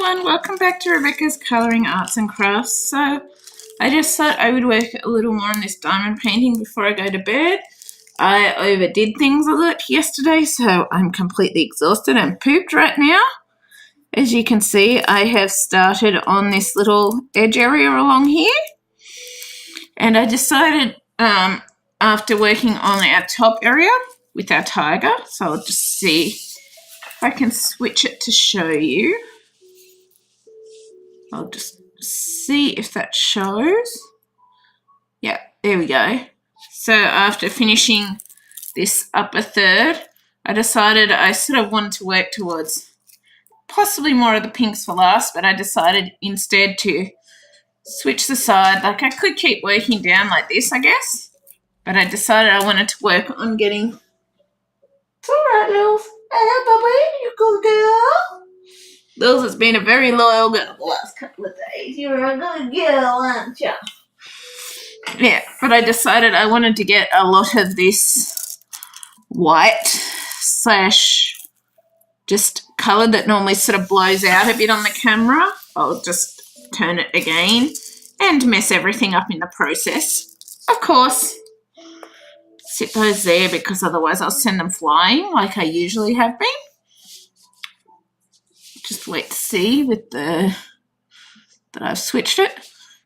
everyone, welcome back to Rebecca's Colouring Arts and Crafts. So I just thought I would work a little more on this diamond painting before I go to bed. I overdid things a lot yesterday, so I'm completely exhausted and pooped right now. As you can see, I have started on this little edge area along here, and I decided after working on our top area with our tiger, so I'll just see if I can switch it to show you. I'll just see if that shows. Yeah, there we go. So after finishing this upper third, I decided I sort of wanted to work towards possibly more of the pinks for last, but I decided instead to switch the side. Like, I could keep working down like this, I guess, but I decided I wanted to work on getting... It's all right, Lils. Hey, Bubby, you good girl? Lils has been a very loyal girl the last couple of days. You're a good girl, aren't you? Yeah, but I decided I wanted to get a lot of this white slash just colour that normally sort of blows out a bit on the camera. I'll just turn it again and mess everything up in the process. Of course, sit those there because otherwise I'll send them flying like I usually have been. Just wait to see with the that I've switched it.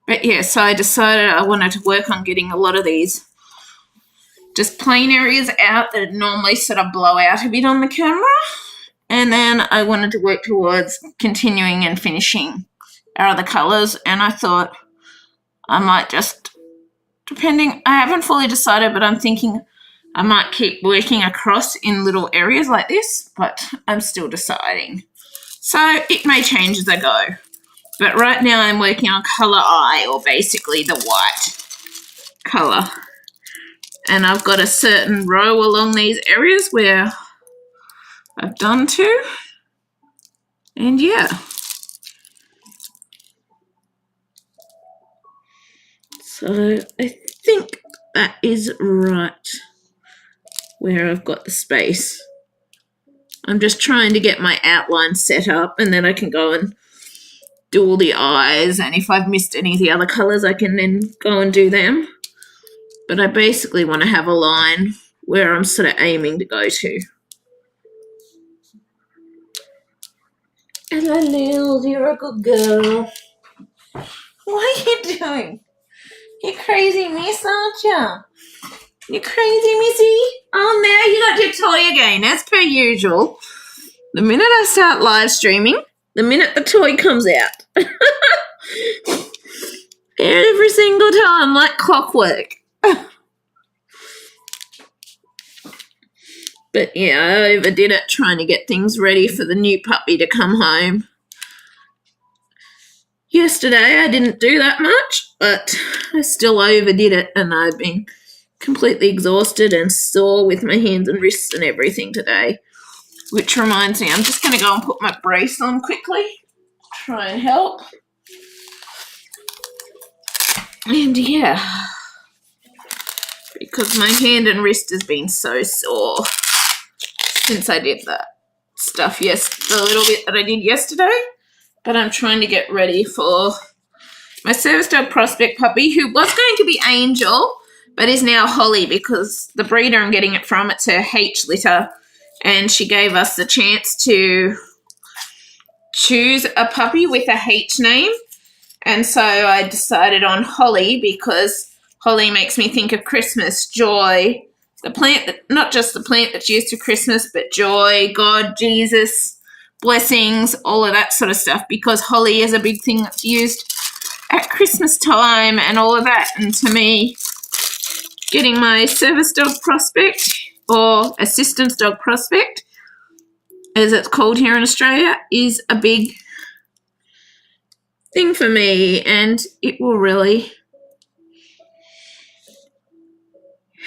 But yeah, so I decided I wanted to work on getting a lot of these just plain areas out that normally sort of blow out a bit on the camera. And then I wanted to work towards continuing and finishing our other colours. And I thought I might just, I haven't fully decided, but I'm thinking I might keep working across in little areas like this, but I'm still deciding. So it may change as I go. But right now I'm working on colour I, or basically the white colour. And I've got a certain row along these areas where I've done to. And yeah. So I think that is right where I've got the space. I'm just trying to get my outline set up, and then I can go and do all the eyes, and if I've missed any of the other colours I can then go and do them. But I basically want to have a line where I'm sort of aiming to go to. Hello, Lil, you're a good girl. What are you doing? You crazy miss, aren't you? You crazy missy? Oh, now you got your toy again, as per usual. The minute I start live streaming, the minute the toy comes out. Every single time, like clockwork. But yeah, I overdid it trying to get things ready for the new puppy to come home. Yesterday I didn't do that much, but I still overdid it, and I've been completely exhausted and sore with my hands and wrists and everything today. Which reminds me, I'm just going to go and put my brace on quickly. Try and help. And yeah, because my hand and wrist has been so sore since I did that stuff, the little bit that I did yesterday. But I'm trying to get ready for my service dog prospect puppy, who was going to be Angel, but is now Holly because the breeder I'm getting it from, it's her H litter, and she gave us the chance to choose a puppy with a H name. And so I decided on Holly because Holly makes me think of Christmas, joy, the plant, that, not just the plant that's used for Christmas, but joy, God, Jesus, blessings, all of that sort of stuff, because holly is a big thing that's used at Christmas time and all of that. And to me, getting my service dog prospect, or assistance dog prospect, as it's called here in Australia, is a big thing for me, and it will really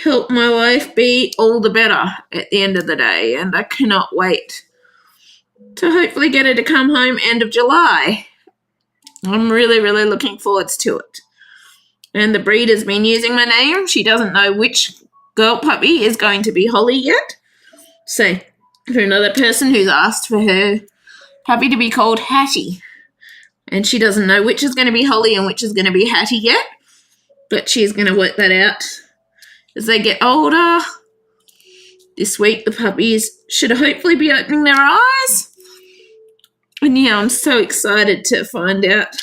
help my life be all the better at the end of the day. And I cannot wait to hopefully get her to come home end of July. I'm really, really looking forward to it. And the breeder's been using my name. She doesn't know which girl puppy is going to be Holly yet. So for another person who's asked for her puppy to be called Hattie. And she doesn't know which is going to be Holly and which is going to be Hattie yet. But she's going to work that out as they get older. This week, the puppies should hopefully be opening their eyes. And yeah, I'm so excited to find out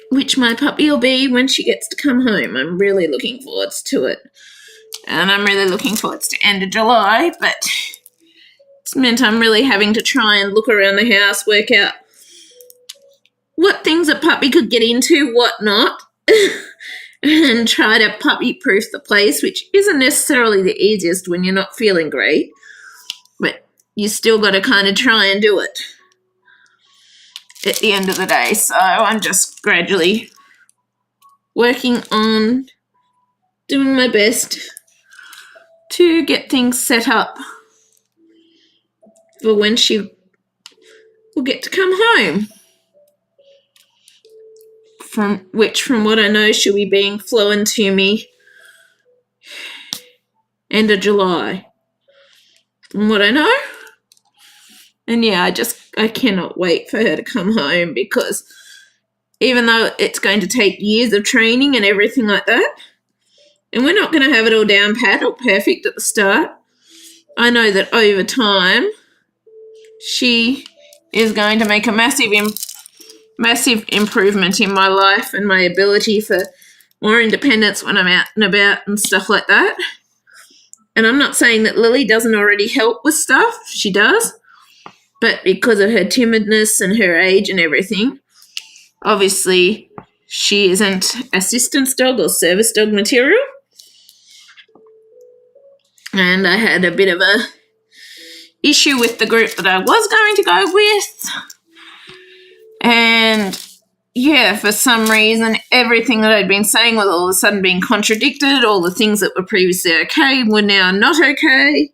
which my puppy will be when she gets to come home. I'm really looking forward to it. And I'm really looking forward to end of July, but it's meant I'm really having to try and look around the house, work out what things a puppy could get into, what not, and try to puppy-proof the place, which isn't necessarily the easiest when you're not feeling great, but you still got to kind of try and do it at the end of the day. So I'm just gradually working on doing my best to get things set up for when she will get to come home. From what I know, she'll be being flown to me end of July. From what I know. And yeah, I cannot wait for her to come home, because even though it's going to take years of training and everything like that, and we're not going to have it all down pat or perfect at the start, I know that over time she is going to make a massive improvement in my life and my ability for more independence when I'm out and about and stuff like that. And I'm not saying that Lily doesn't already help with stuff. She does. But because of her timidness and her age and everything, obviously she isn't assistance dog or service dog material. And I had a bit of a issue with the group that I was going to go with. And yeah, for some reason, everything that I'd been saying was all of a sudden being contradicted. All the things that were previously okay were now not okay.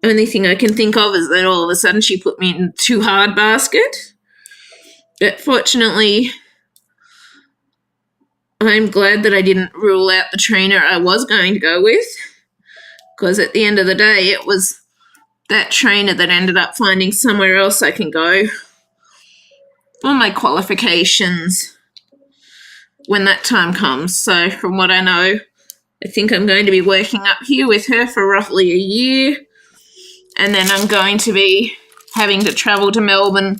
Only thing I can think of is that all of a sudden she put me in too hard basket. But fortunately, I'm glad that I didn't rule out the trainer I was going to go with, because at the end of the day, it was that trainer that ended up finding somewhere else I can go for my qualifications when that time comes. So from what I know, I think I'm going to be working up here with her for roughly a year, and then I'm going to be having to travel to Melbourne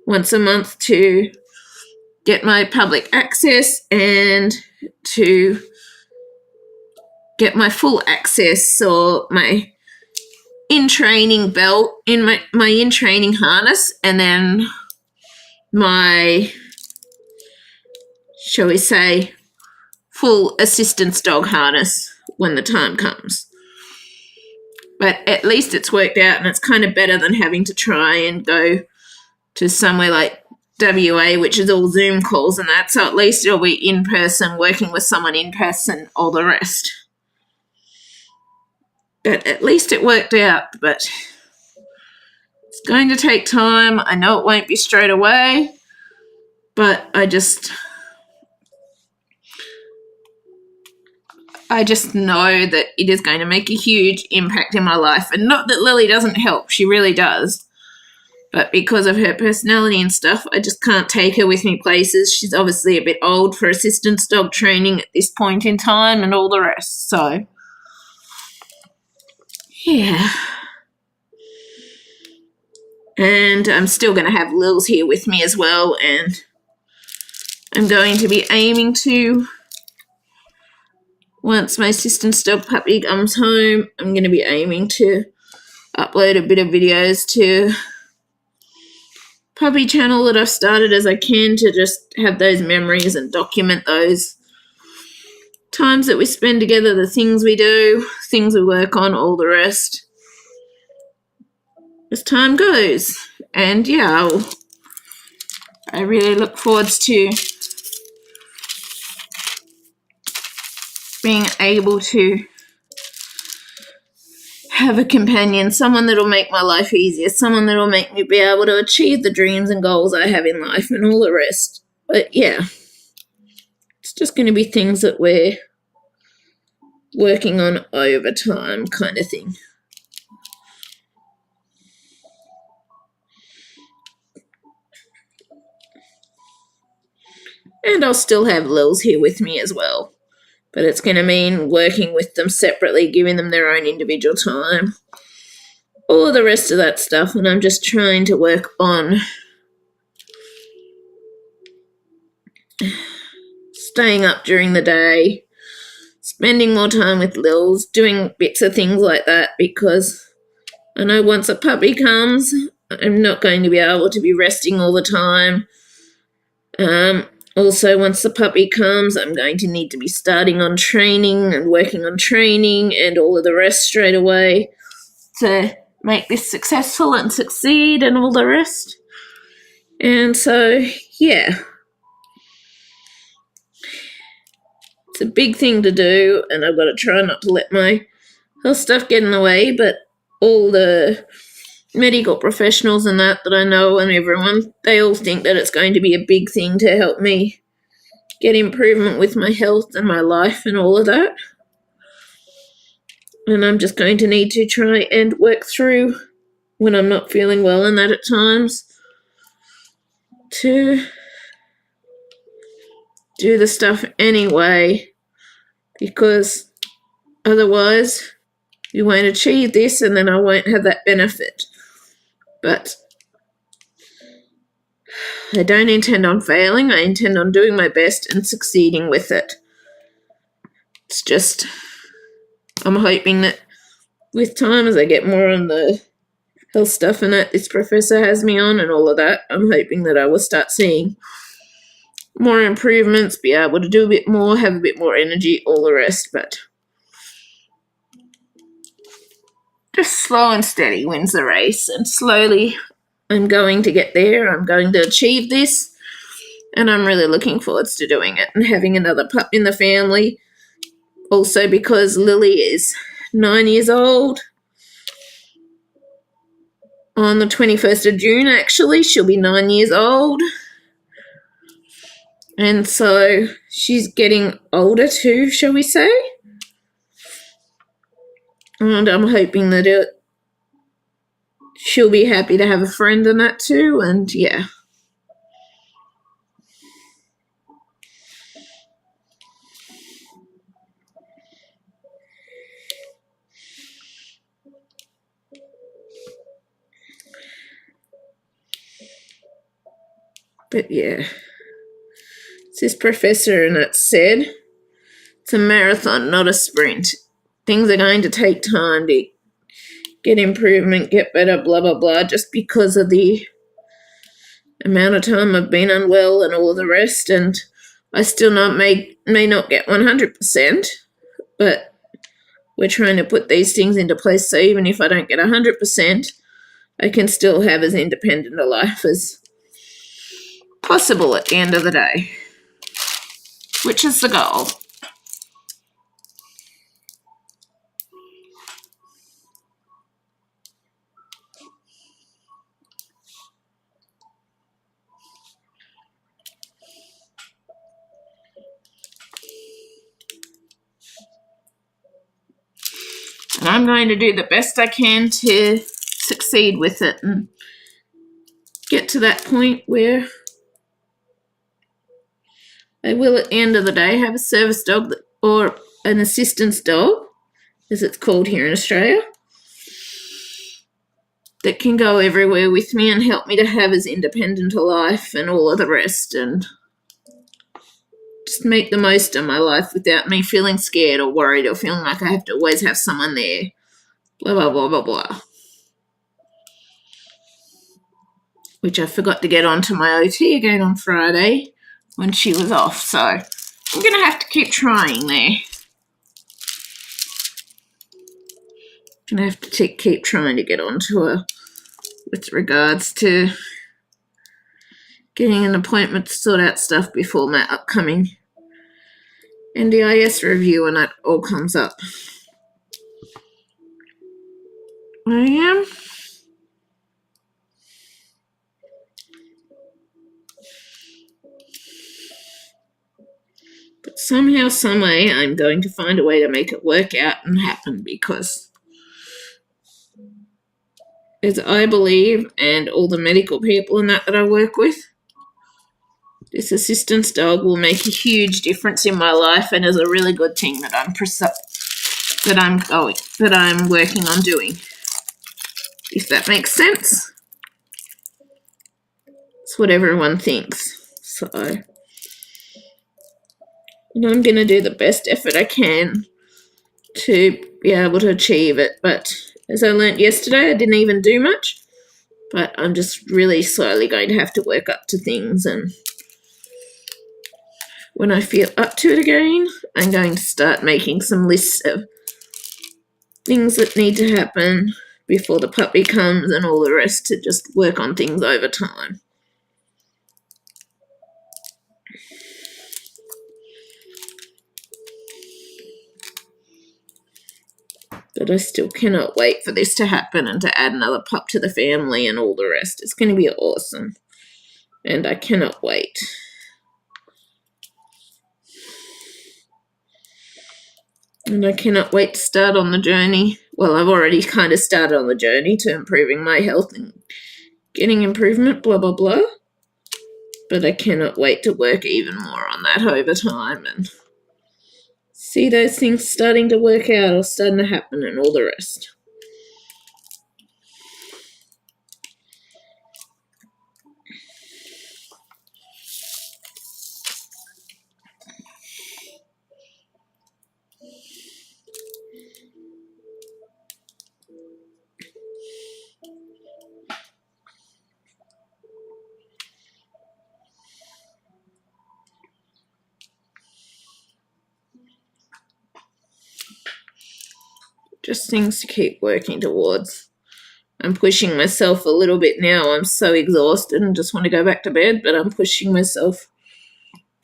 once a month to get my public access and to get my full access or my in-training belt, in my in-training harness, and then my, shall we say, full assistance dog harness when the time comes. But at least it's worked out, and it's kind of better than having to try and go to somewhere like WA, which is all Zoom calls and that, so at least it'll be in person, working with someone in person, all the rest. But at least it worked out, but it's going to take time. I know it won't be straight away, but I just know that it is going to make a huge impact in my life. And not that Lily doesn't help, she really does. But because of her personality and stuff, I just can't take her with me places. She's obviously a bit old for assistance dog training at this point in time and all the rest. So, yeah. And I'm still going to have Lils here with me as well. And I'm going to be aiming to, once my assistance dog puppy comes home, I'm going to be aiming to upload a bit of videos to puppy channel that I've started as I can, to just have those memories and document those times that we spend together, the things we do, things we work on, all the rest, as time goes. And yeah, I really look forward to being able to have a companion, someone that'll make my life easier, someone that'll make me be able to achieve the dreams and goals I have in life and all the rest. But yeah, it's just going to be things that we're working on over time, kind of thing. And I'll still have Lils here with me as well. But it's going to mean working with them separately, giving them their own individual time. All of the rest of that stuff, and I'm just trying to work on staying up during the day, spending more time with Lils, doing bits of things like that, because I know once a puppy comes, I'm not going to be able to be resting all the time. Also, once the puppy comes, I'm going to need to be starting on training and working on training and all of the rest straight away to make this successful and succeed and all the rest. And so, yeah. It's a big thing to do, and I've got to try not to let my health stuff get in the way, but all the medical professionals and that I know and everyone, they all think that it's going to be a big thing to help me get improvement with my health and my life and all of that. And I'm just going to need to try and work through when I'm not feeling well and that at times to do the stuff anyway, because otherwise you won't achieve this and then I won't have that benefit. But I don't intend on failing. I intend on doing my best and succeeding with it. It's just, I'm hoping that with time, as I get more on the health stuff and that this professor has me on and all of that, I'm hoping that I will start seeing more improvements, be able to do a bit more, have a bit more energy, all the rest. But just slow and steady wins the race, and slowly I'm going to get there. I'm going to achieve this, and I'm really looking forward to doing it and having another pup in the family. Also because Lily is 9 years old. On the 21st of June, actually, she'll be 9 years old. And so she's getting older too, shall we say. And I'm hoping that she'll be happy to have a friend in that too, and yeah. But yeah, it's this professor, and it said it's a marathon, not a sprint. Things are going to take time to get improvement, get better, blah, blah, blah, just because of the amount of time I've been unwell and all the rest. And I still may not get 100%, but we're trying to put these things into place so even if I don't get 100%, I can still have as independent a life as possible at the end of the day, which is the goal. And I'm going to do the best I can to succeed with it and get to that point where I will, at the end of the day, have a service dog or an assistance dog, as it's called here in Australia, that can go everywhere with me and help me to have as independent a life and all of the rest, and just make the most of my life without me feeling scared or worried or feeling like I have to always have someone there. Blah, blah, blah, blah, blah. Which I forgot to get onto my OT again on Friday when she was off. So I'm going to have to keep trying there. I'm going to have to keep trying to get onto her with regards to getting an appointment to sort out stuff before my upcoming NDIS review when that all comes up. I am. But somehow, someway, I'm going to find a way to make it work out and happen, because as I believe, and all the medical people and that I work with, This assistance dog will make a huge difference in my life, and is a really good thing that I'm working on doing. If that makes sense. It's what everyone thinks. So, and I'm going to do the best effort I can to be able to achieve it. But as I learnt yesterday, I didn't even do much. But I'm just really slowly going to have to work up to things, and when I feel up to it again, I'm going to start making some lists of things that need to happen before the puppy comes and all the rest, to just work on things over time. But I still cannot wait for this to happen and to add another pup to the family and all the rest. It's going to be awesome. And I cannot wait. And I cannot wait to start on the journey. Well, I've already kind of started on the journey to improving my health and getting improvement, blah, blah, blah. But I cannot wait to work even more on that over time and see those things starting to work out or starting to happen and all the rest. Just things to keep working towards. I'm pushing myself a little bit now. I'm so exhausted and just want to go back to bed, but I'm pushing myself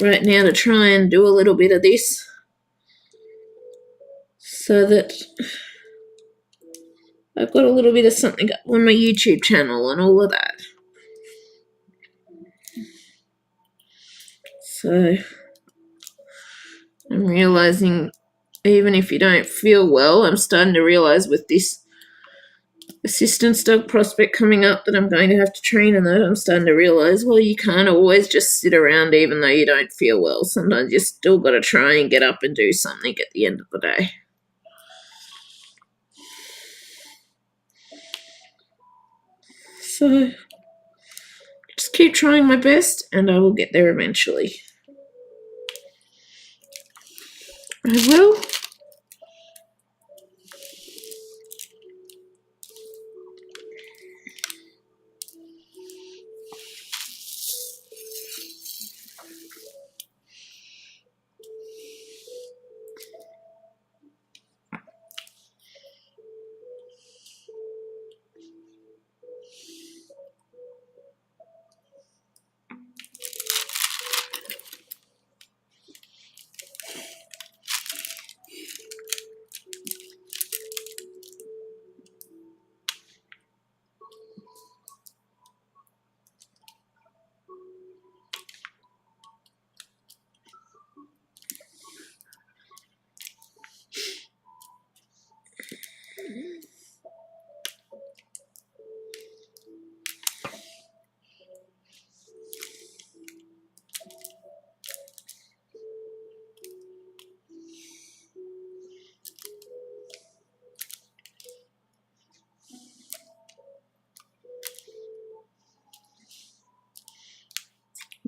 right now to try and do a little bit of this so that I've got a little bit of something up on my YouTube channel and all of that. So I'm realizing even if you don't feel well, I'm starting to realize with this assistance dog prospect coming up that I'm going to have to train in that, I'm starting to realize, well, you can't always just sit around even though you don't feel well. Sometimes you still got to try and get up and do something at the end of the day. So just keep trying my best and I will get there eventually. I will.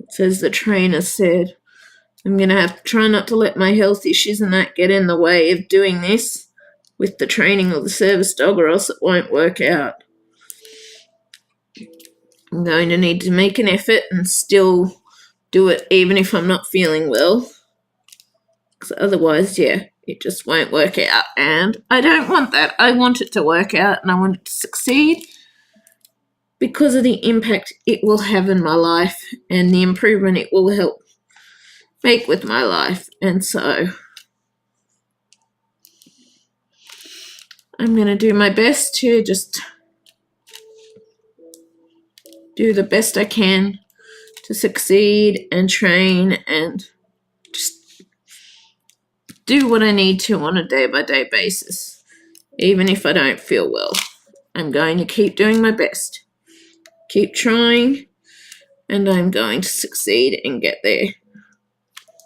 It says the trainer said, I'm going to have to try not to let my health issues and that get in the way of doing this with the training of the service dog, or else it won't work out. I'm going to need to make an effort and still do it even if I'm not feeling well. Because otherwise, yeah, it just won't work out. And I don't want that. I want it to work out and I want it to succeed because of the impact it will have in my life and the improvement it will help make with my life. And so I'm going to do my best to just do the best I can to succeed and train and just do what I need to on a day-by-day basis. Even if I don't feel well, I'm going to keep doing my best. Keep trying And I'm going to succeed and get there.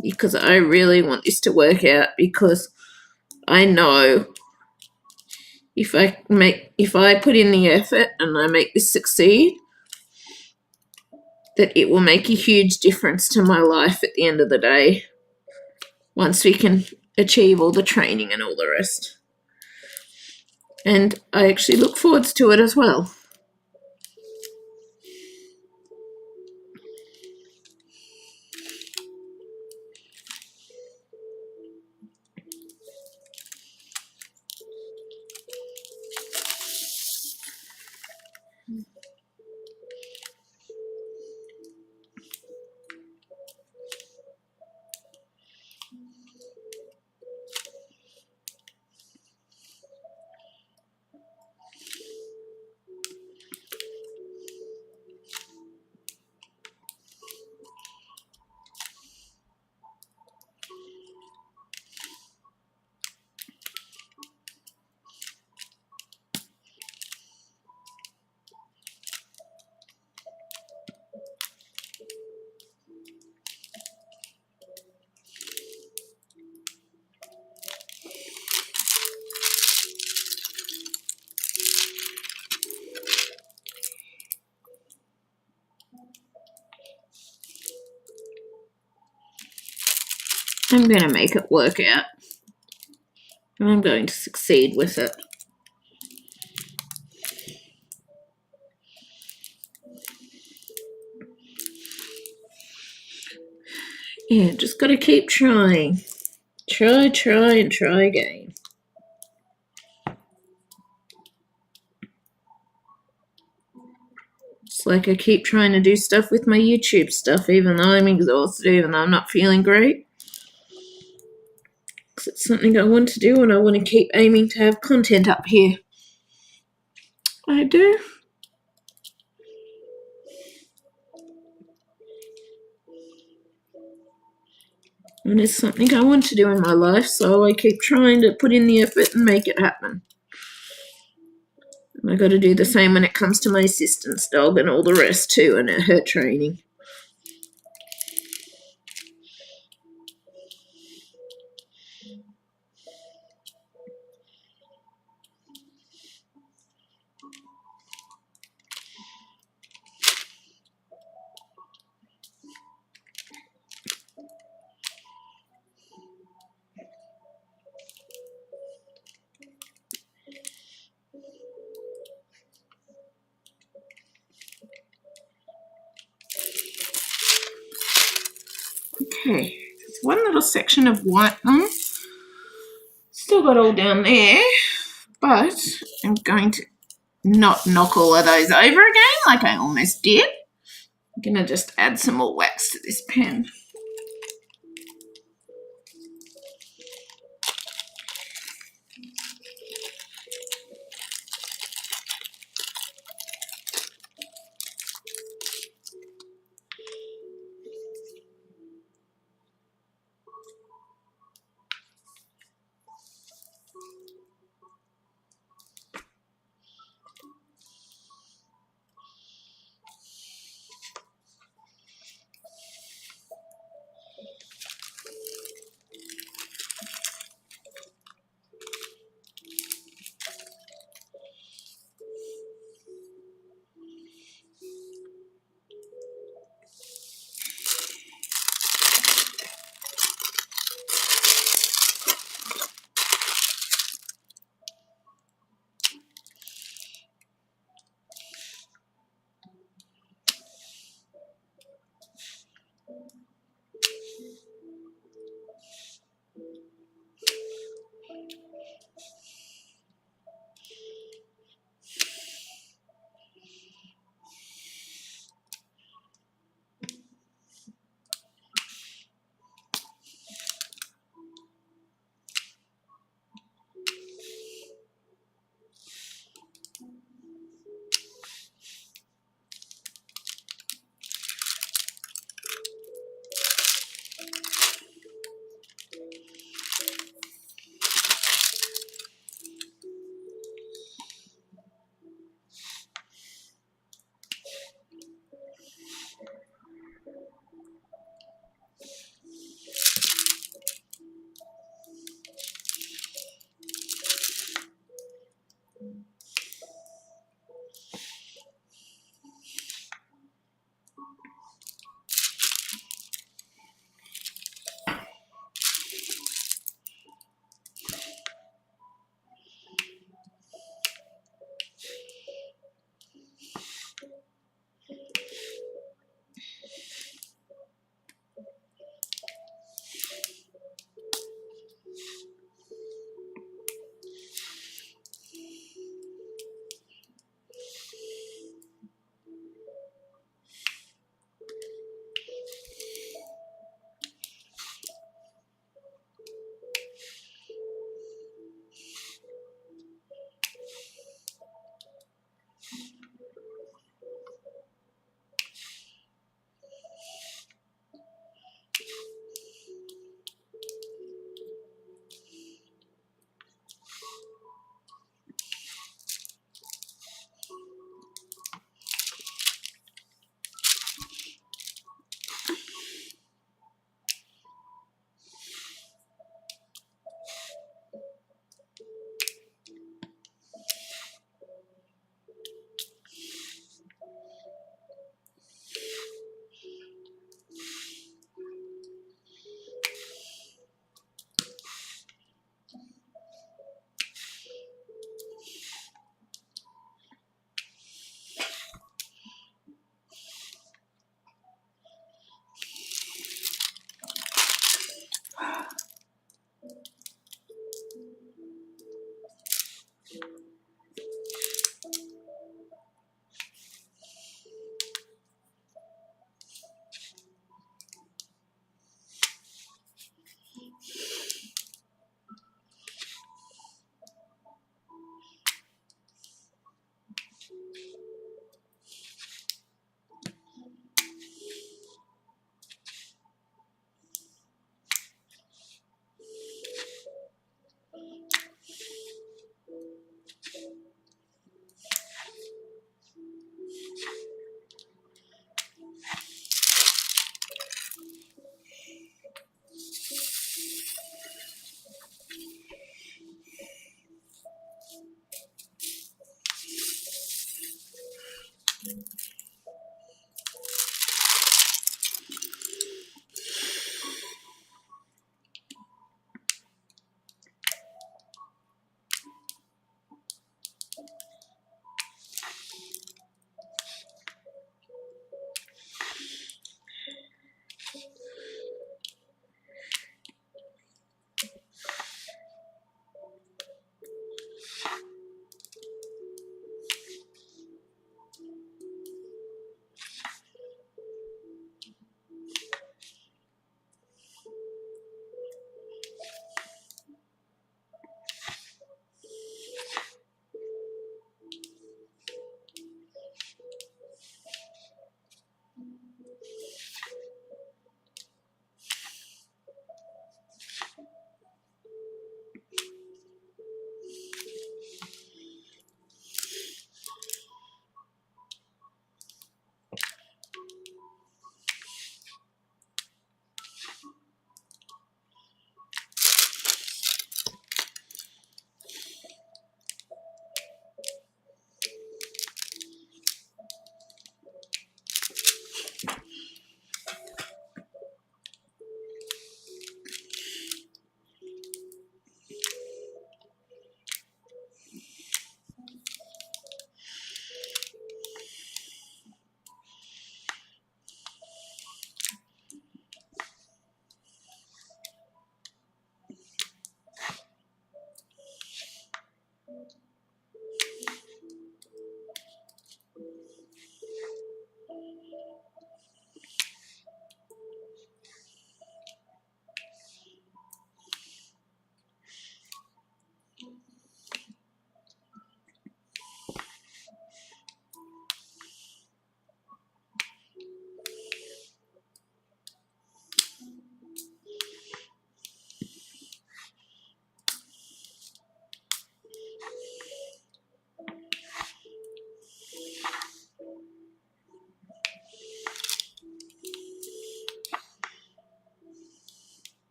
Because I really want this to work out, because I know if I put in the effort and I make this succeed, that it will make a huge difference to my life at the end of the day, once we can achieve all the training and all the rest. And I actually look forward to it as well. I'm going to make it work out. And I'm going to succeed with it. Yeah, just got to keep trying. Try, and try again. It's like I keep trying to do stuff with my YouTube stuff, even though I'm exhausted, even though I'm not feeling great. Because it's something I want to do, and I want to keep aiming to have content up here. I do. And it's something I want to do in my life, so I keep trying to put in the effort and make it happen. And I got to do the same when it comes to my assistant's dog and all the rest too, and her training. Okay, there's one little section of white on. Still got all down there, but I'm going to not knock all of those over again like I almost did. I'm going to just add some more wax to this pen.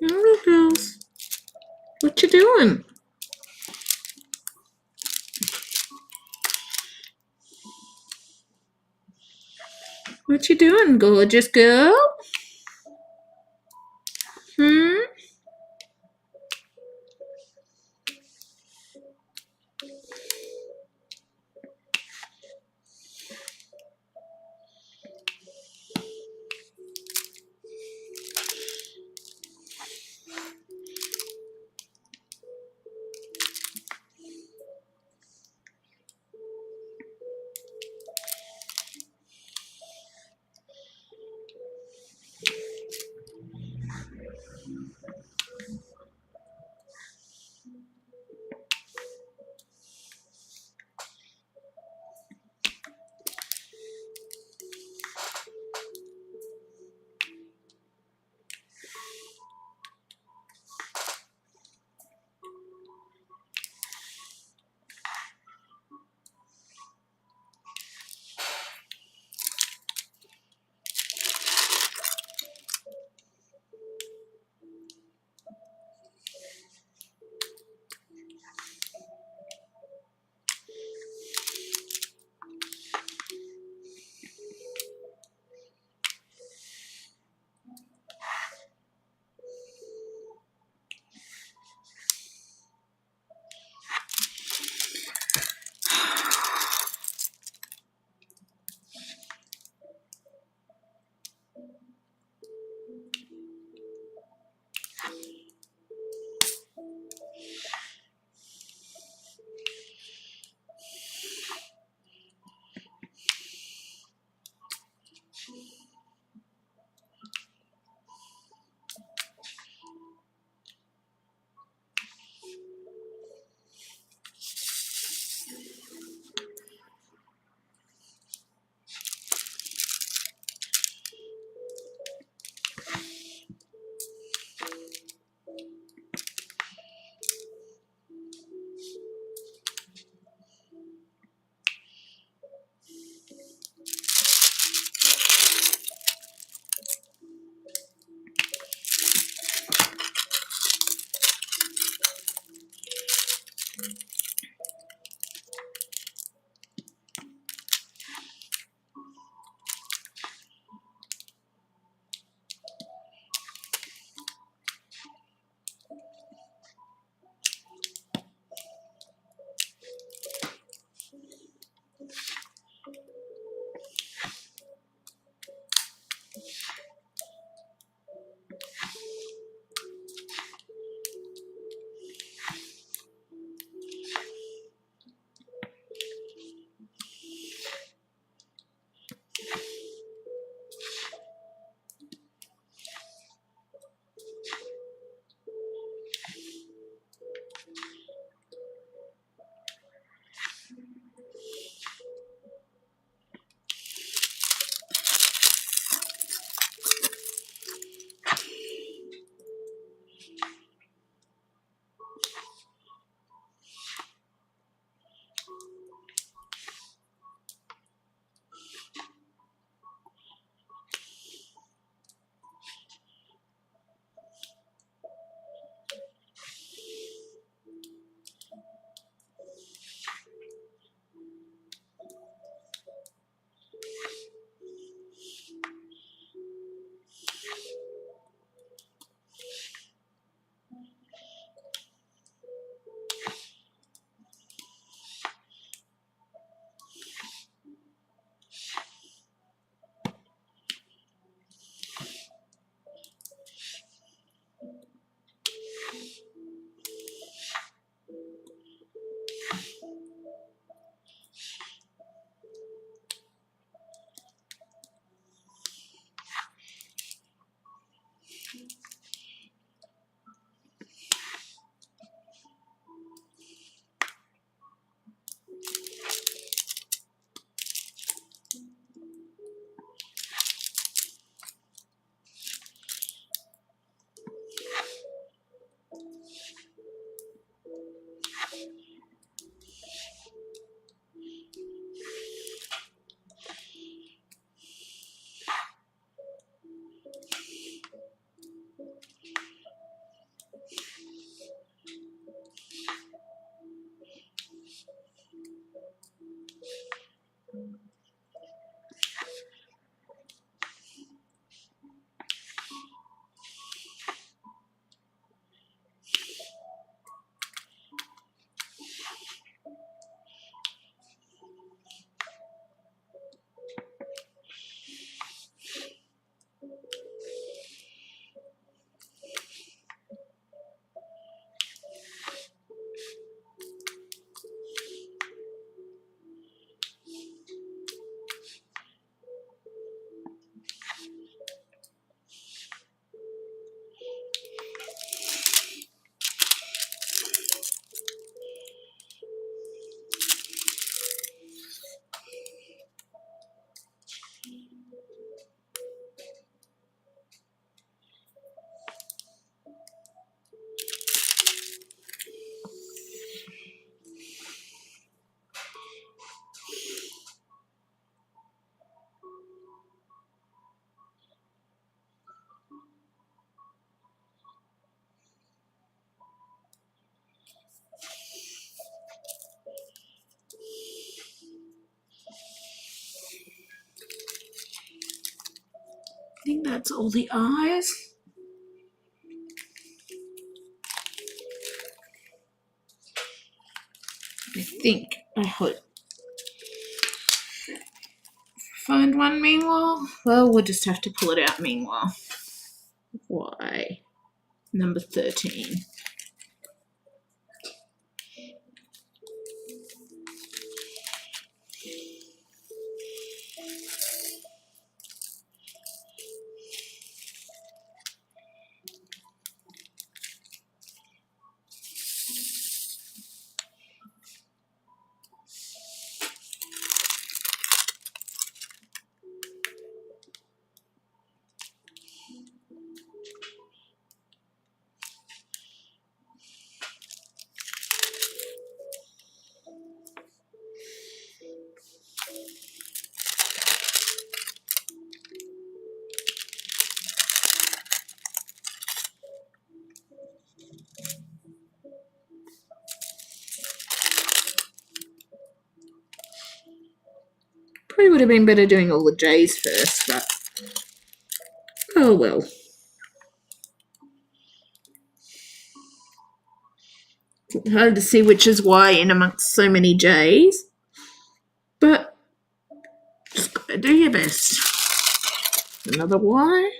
Alright, girls. What you doing? What you doing, gorgeous girl? Hmm? That's all the eyes. I hope. Find one meanwhile. Well, we'll just have to pull it out meanwhile. Why? Number 13. Probably would have been better doing all the J's first, but oh well. It's hard to see which is Y in amongst so many J's, but just gotta do your best. Another Y.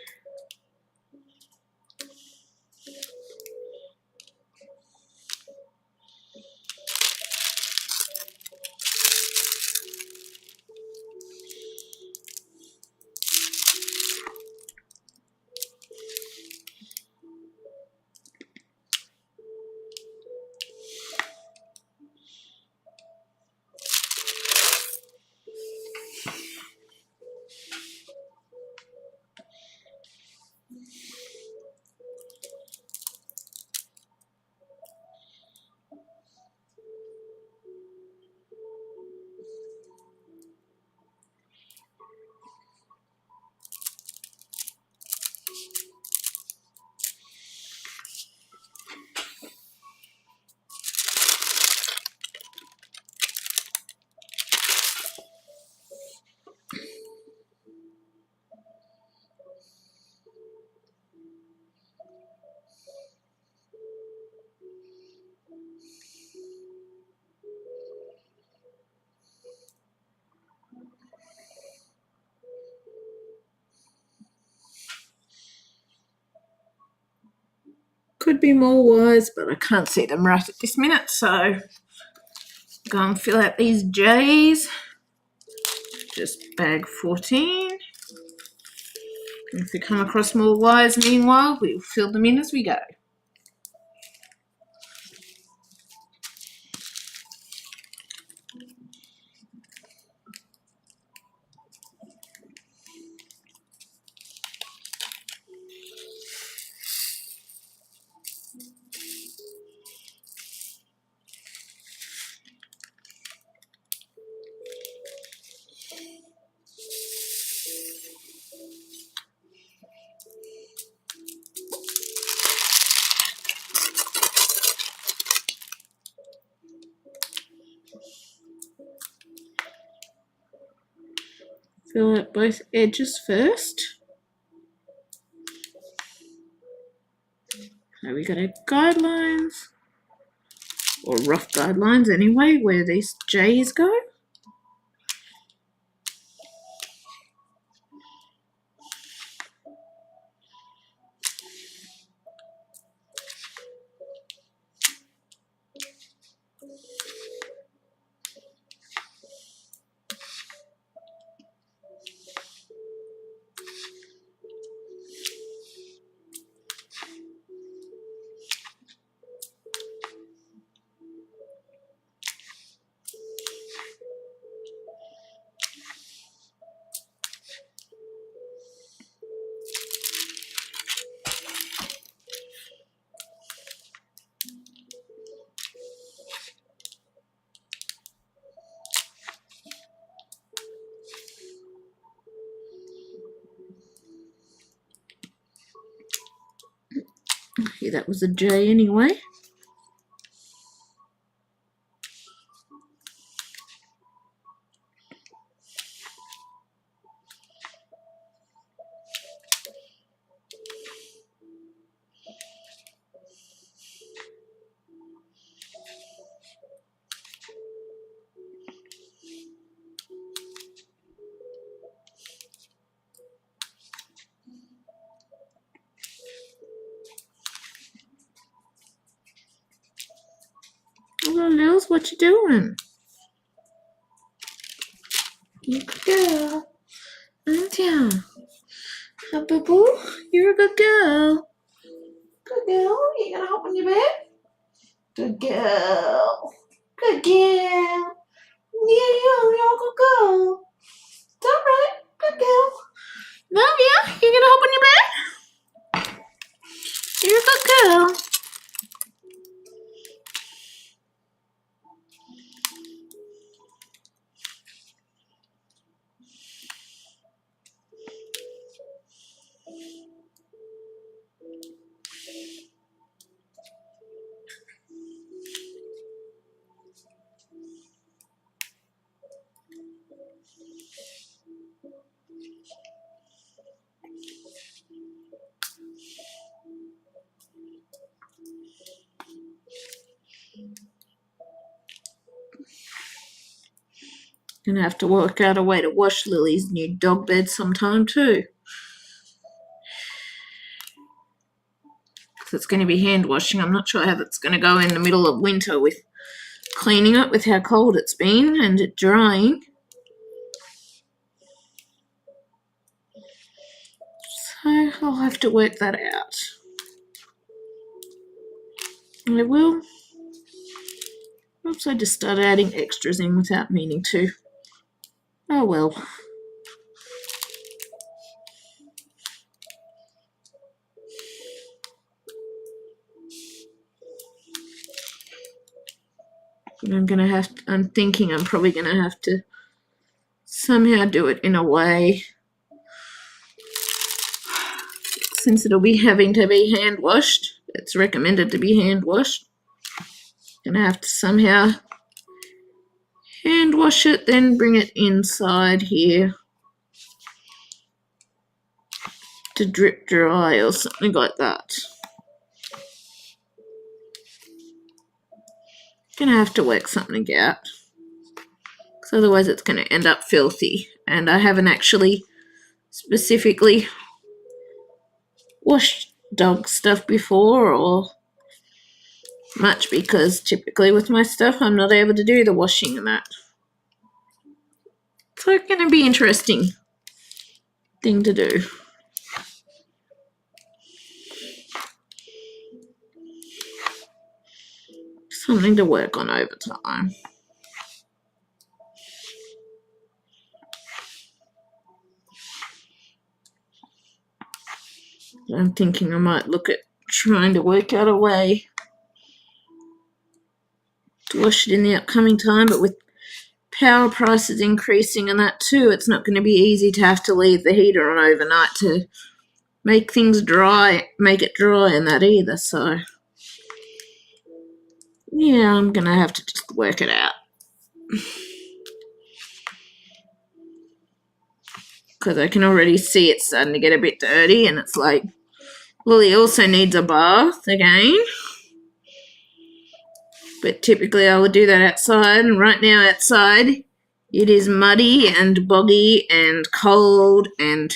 Could be more Y's, but I can't see them right at this minute, so go and fill out these J's. Just bag 14. And if we come across more Y's meanwhile, we'll fill them in as we go. Fill out both edges first. Now we got our guidelines, or rough guidelines anyway, where these J's go. Yeah, that was a J anyway. Hello, Lils, what you doing? You good girl. Aren't you? Huh, boo-boo? You're a good girl. Good girl. You gonna hop on your bed? Good girl. Good girl. Yeah, you're a good girl. It's all right. Good girl. Love you. You gonna hop on your bed? You're a good girl. Gonna have to work out a way to wash Lily's new dog bed sometime too. Because it's going to be hand washing. I'm not sure how that's going to go in the middle of winter with cleaning it with how cold it's been and it drying. So I'll have to work that out. I will. Oops, I just started adding extras in without meaning to. Oh well. I'm thinking I'm probably going to have to somehow do it in a way, since it'll be having to be hand washed. It's recommended to be hand washed. Gonna have to somehow hand wash it, then bring it inside here to drip dry or something like that. Gonna have to work something out, because otherwise it's gonna end up filthy. And I haven't actually specifically washed dog stuff before or much, because typically with my stuff I'm not able to do the washing and that. So it's gonna be interesting thing to do. Something to work on over time. I'm thinking I might look at trying to work out a way to wash it in the upcoming time, but with power prices increasing and that too, it's not going to be easy to have to leave the heater on overnight to make things dry, make it dry and that either. So yeah, I'm going to have to just work it out. Because I can already see it's starting to get a bit dirty, and it's like, Lily also needs a bath again. But typically I would do that outside, and right now outside it is muddy and boggy and cold and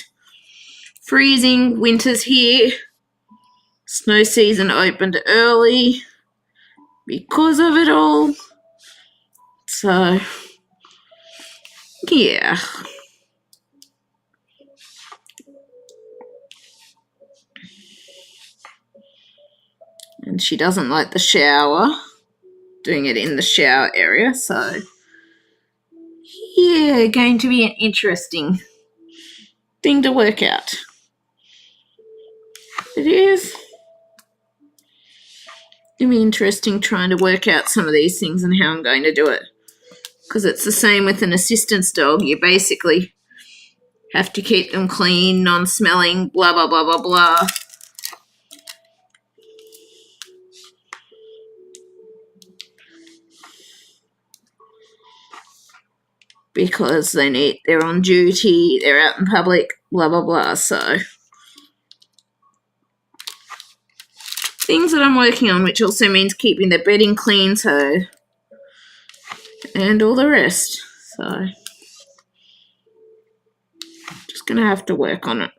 freezing. Winter's here. Snow season opened early because of it all. So, yeah. And she doesn't like the shower, doing it in the shower area. So, yeah, going to be an interesting thing to work out. It is. It'll be interesting trying to work out some of these things and how I'm going to do it. Because it's the same with an assistance dog. You basically have to keep them clean, non-smelling, blah, blah, blah, blah, blah. Because they're on duty, they're out in public, blah, blah, blah. So things that I'm working on, which also means keeping the bedding clean, so, and all the rest. So just gonna have to work on it.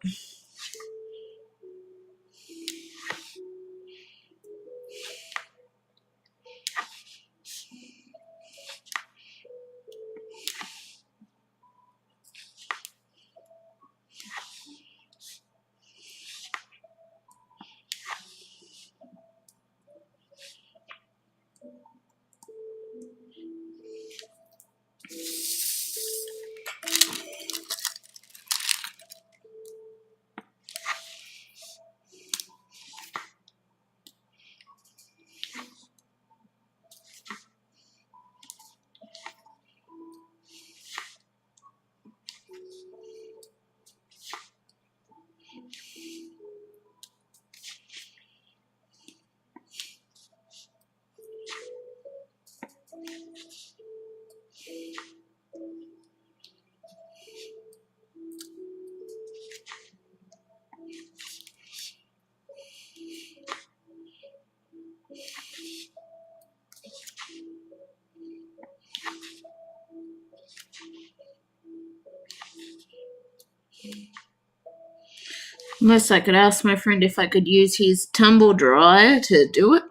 Unless I could ask my friend if I could use his tumble dryer to do it.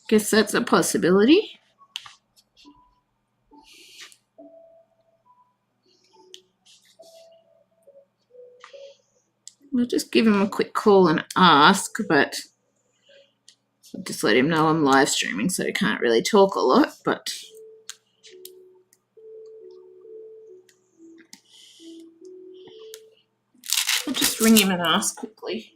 Guess that's a possibility. I'll just give him a quick call and ask, but I'll just let him know I'm live streaming, so he can't really talk a lot, but I'll just ring him and ask quickly.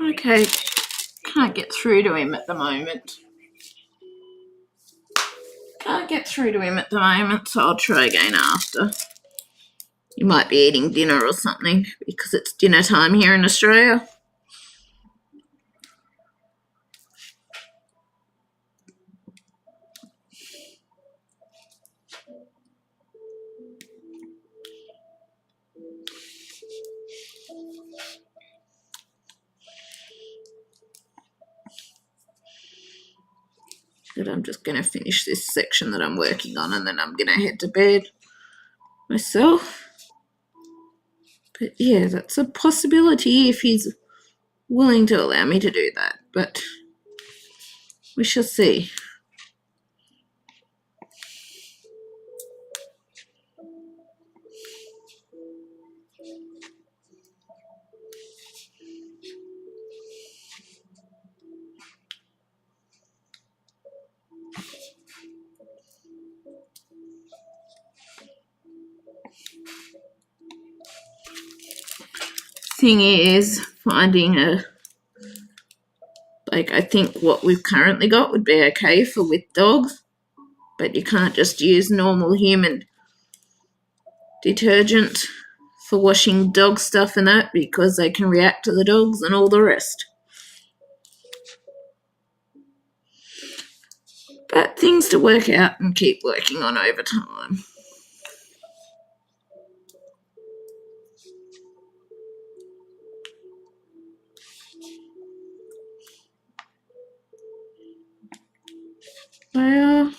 Okay, can't get through to him at the moment. So I'll try again after. He might be eating dinner or something because it's dinner time here in Australia. But I'm just going to finish this section that I'm working on and then I'm going to head to bed myself. But yeah, that's a possibility if he's willing to allow me to do that. But we shall see. Thing is, finding I think what we've currently got would be okay for with dogs, but you can't just use normal human detergent for washing dog stuff and that because they can react to the dogs and all the rest. But things to work out and keep working on over time. Well,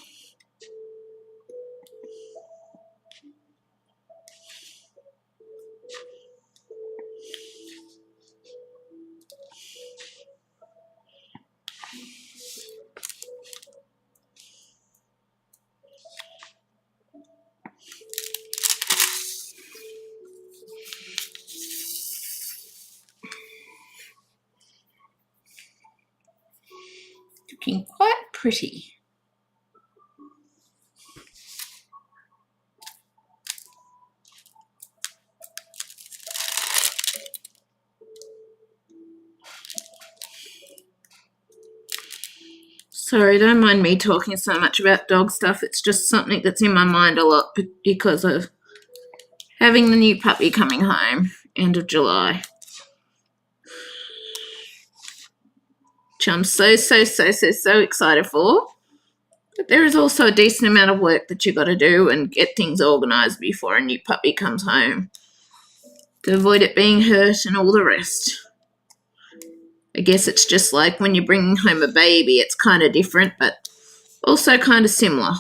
looking quite pretty. Sorry, don't mind me talking so much about dog stuff. It's just something that's in my mind a lot because of having the new puppy coming home end of July. Which I'm so excited for. But there is also a decent amount of work that you've got to do and get things organised before a new puppy comes home to avoid it being hurt and all the rest. I guess it's just like when you're bringing home a baby, it's kind of different, but also kind of similar.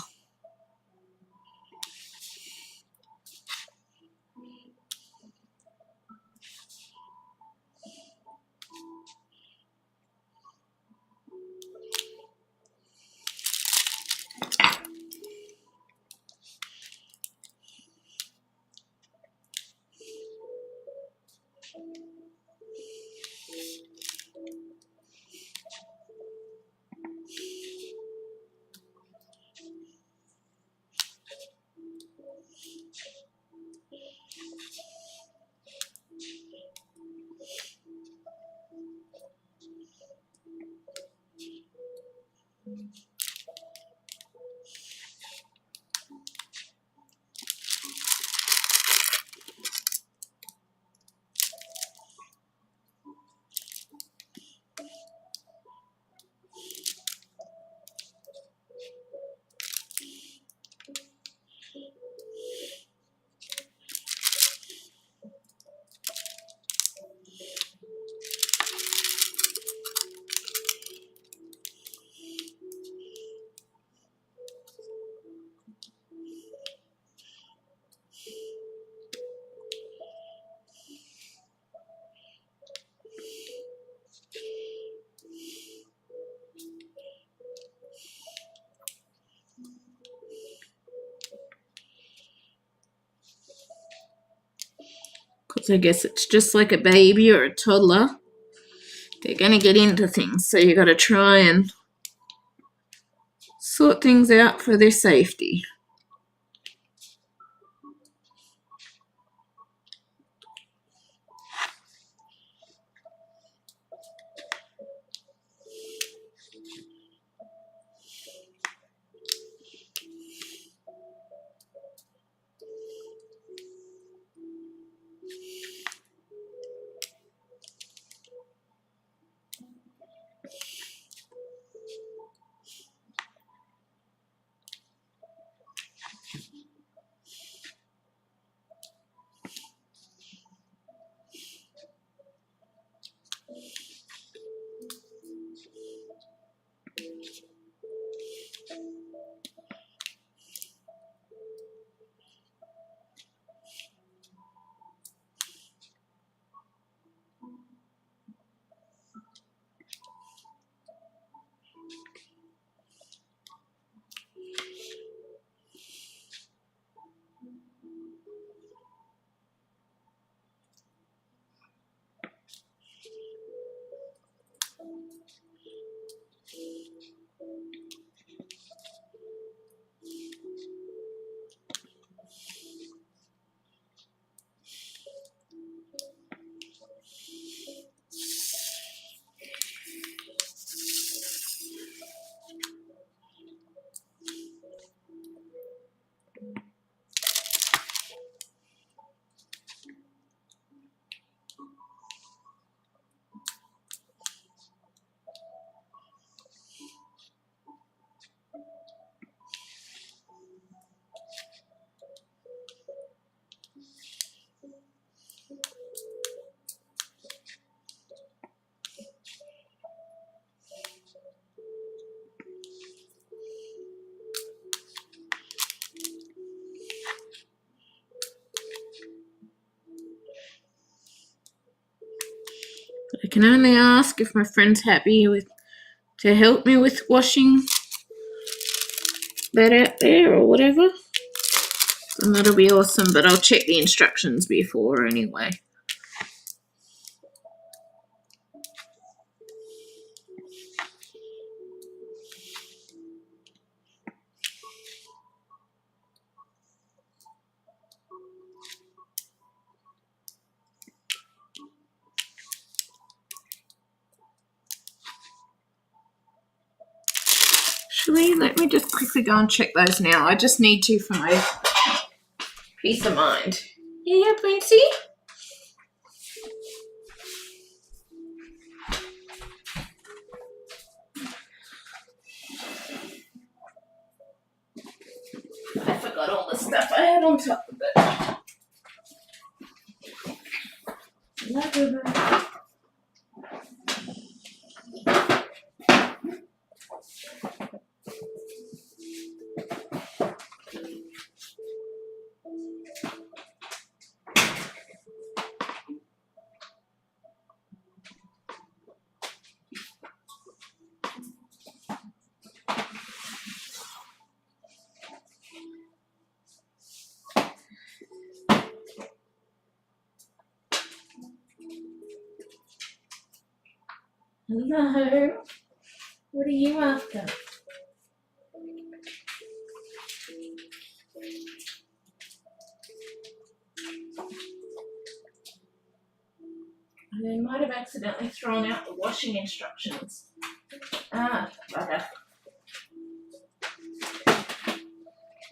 because I guess it's just like a baby or a toddler. They're going to get into things, so you got to try and sort things out for their safety. I can only ask if my friend's happy to help me with washing that out there or whatever. And that'll be awesome, but I'll check the instructions before anyway. Actually, let me just quickly go and check those now. I just need to for my peace of mind. Yeah, Quincy? I forgot all the stuff I had on top of it. Hello. What are you after? I might have accidentally thrown out the washing instructions. Ah, bugger.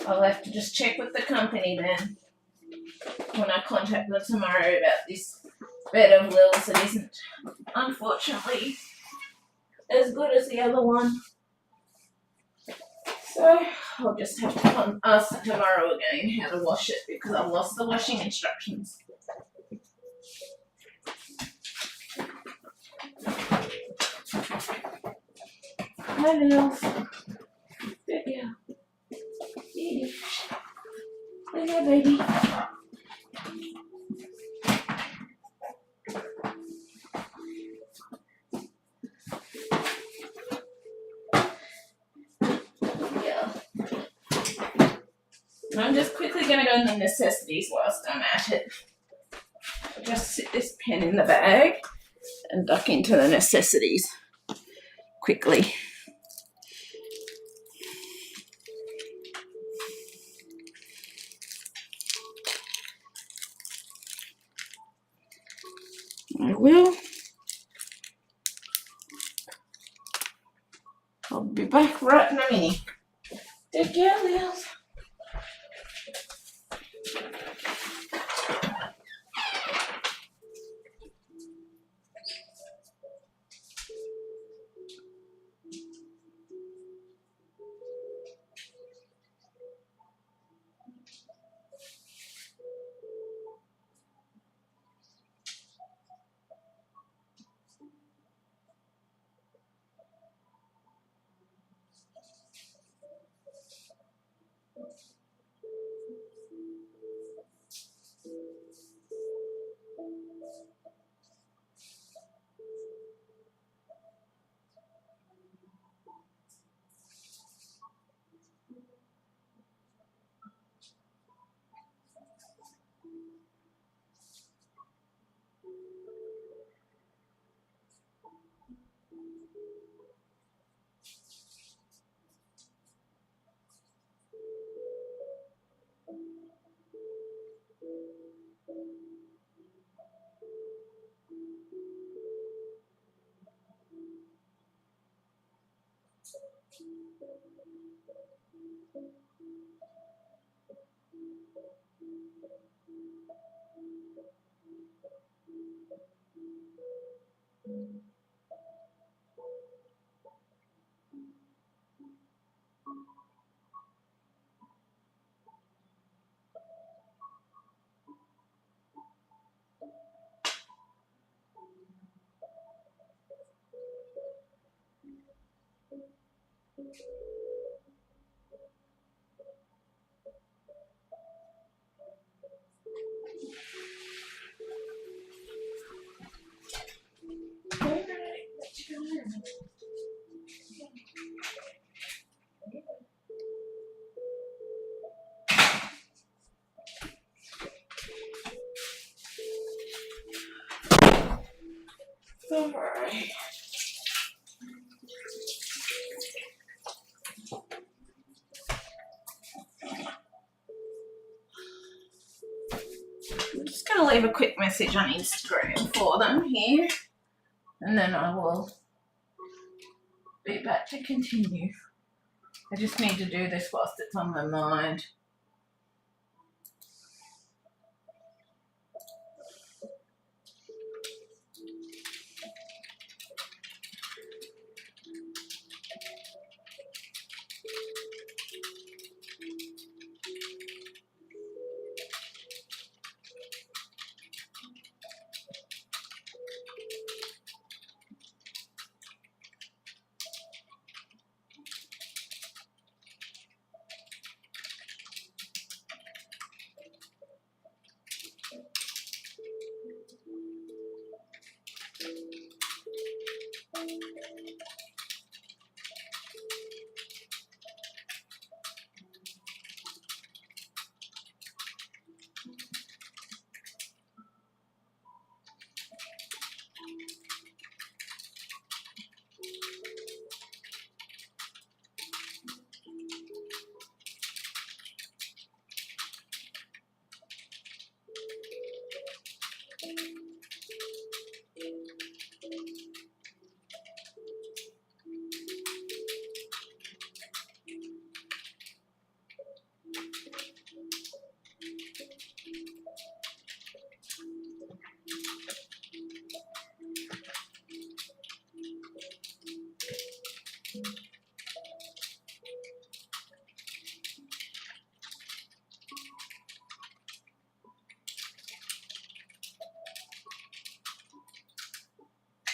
I'll have to just check with the company then when I contact them tomorrow about this bed of Lil's. It isn't, unfortunately, as good as the other one. So I'll just have to ask tomorrow again how to wash it because I've lost the washing instructions. Hi, Lil. Good girl. Baby. Hey there, baby. Yeah. I'm just quickly going to go in the necessities whilst I'm at it. just sit this pen in the bag and duck into the necessities quickly. I will. I'll be back right in a minute. Take care, Liz. Alright. I'm just going to leave a quick message on Instagram for them here, and then I will be back to continue. I just need to do this whilst it's on my mind.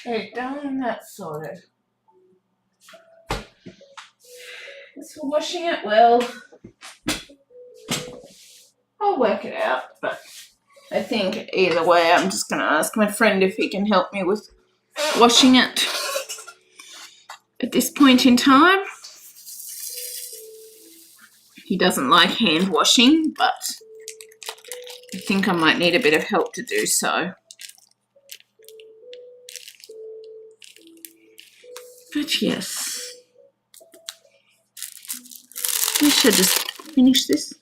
Okay, darling, that's sorted. As for washing it, well, I'll work it out, but I think either way I'm just going to ask my friend if he can help me with washing it at this point in time. He doesn't like hand washing, but I think I might need a bit of help to do so. But yes, we should just finish this.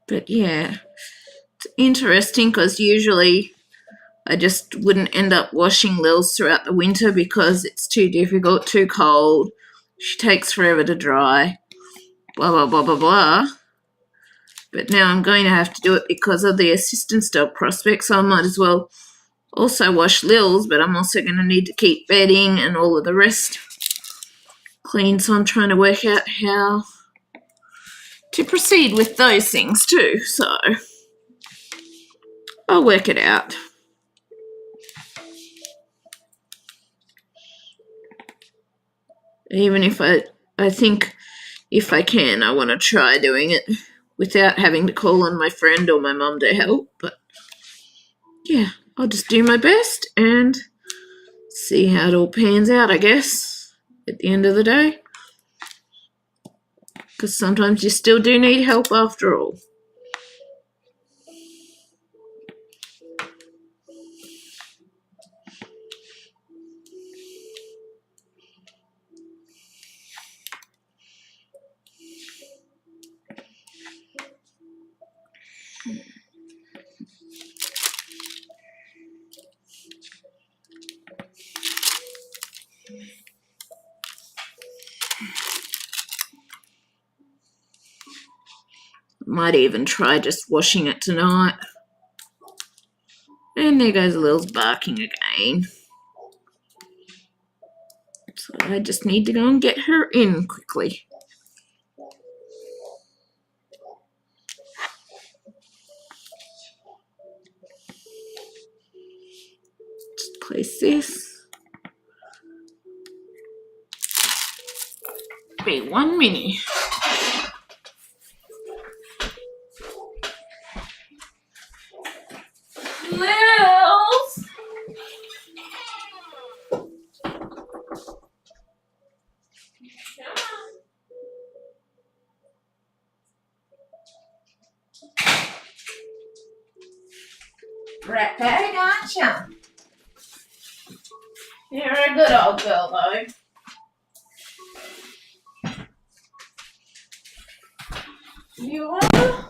But yeah, it's interesting because usually I just wouldn't end up washing Lils throughout the winter because it's too difficult, too cold. She takes forever to dry, blah, blah, blah, blah, blah. But now I'm going to have to do it because of the assistance dog prospect, so I might as well also wash Lils, but I'm also going to need to keep bedding and all of the rest clean, so I'm trying to work out how to proceed with those things too, so I'll work it out. Even if I think if I can, I want to try doing it without having to call on my friend or my mum to help, but yeah, I'll just do my best and see how it all pans out, I guess, at the end of the day. Because sometimes you still do need help after all. Might even try just washing it tonight. And there goes Lil's barking again. So I just need to go and get her in quickly. Just place this. Be 1 minute. Lils! Rat bag, aren't you? You're a good old girl, though. You are?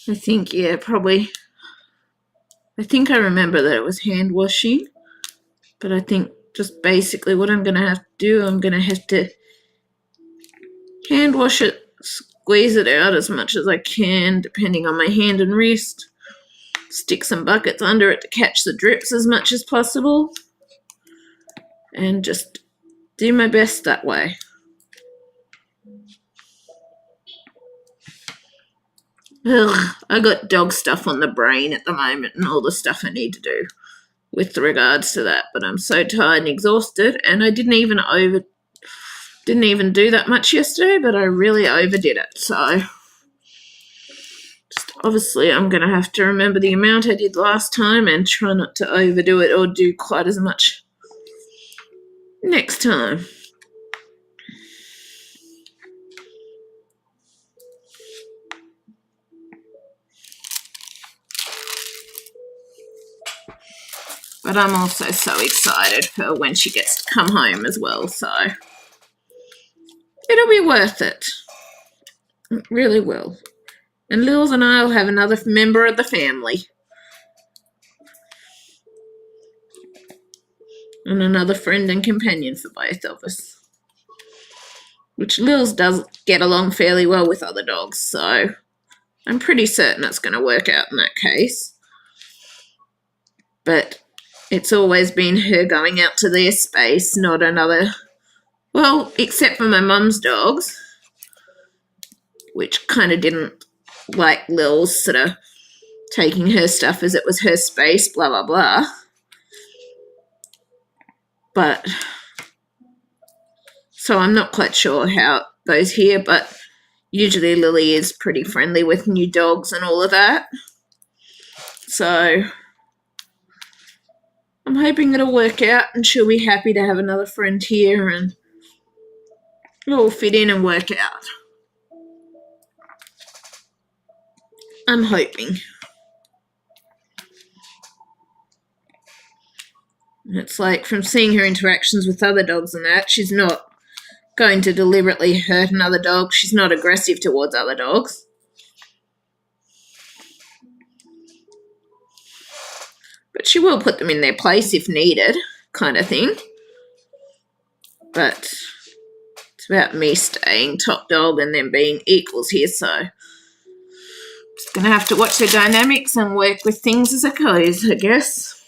I think, yeah, probably. I think I remember that it was hand washing, but I think just basically what I'm going to have to do, I'm going to have to hand wash it, squeeze it out as much as I can, depending on my hand and wrist, stick some buckets under it to catch the drips as much as possible, and just do my best that way. Ugh, I got dog stuff on the brain at the moment and all the stuff I need to do with regards to that, but I'm so tired and exhausted, and I didn't even do that much yesterday, but I really overdid it, so just obviously I'm going to have to remember the amount I did last time and try not to overdo it or do quite as much next time. But I'm also so excited for when she gets to come home as well, so it'll be worth it. It really will. And Lils and I will have another member of the family. And another friend and companion for both of us. Which Lils does get along fairly well with other dogs, so I'm pretty certain it's going to work out in that case. But it's always been her going out to their space, not another. Well, except for my mum's dogs, which kind of didn't like Lil's sort of taking her stuff as it was her space, blah, blah, blah. But, so I'm not quite sure how it goes here, but usually Lily is pretty friendly with new dogs and all of that. So I'm hoping it'll work out and she'll be happy to have another friend here and it'll fit in and work out. I'm hoping. It's like from seeing her interactions with other dogs and that, she's not going to deliberately hurt another dog. She's not aggressive towards other dogs. But she will put them in their place if needed, kind of thing. But it's about me staying top dog and them being equals here, so I'm just going to have to watch their dynamics and work with things as it goes, I guess.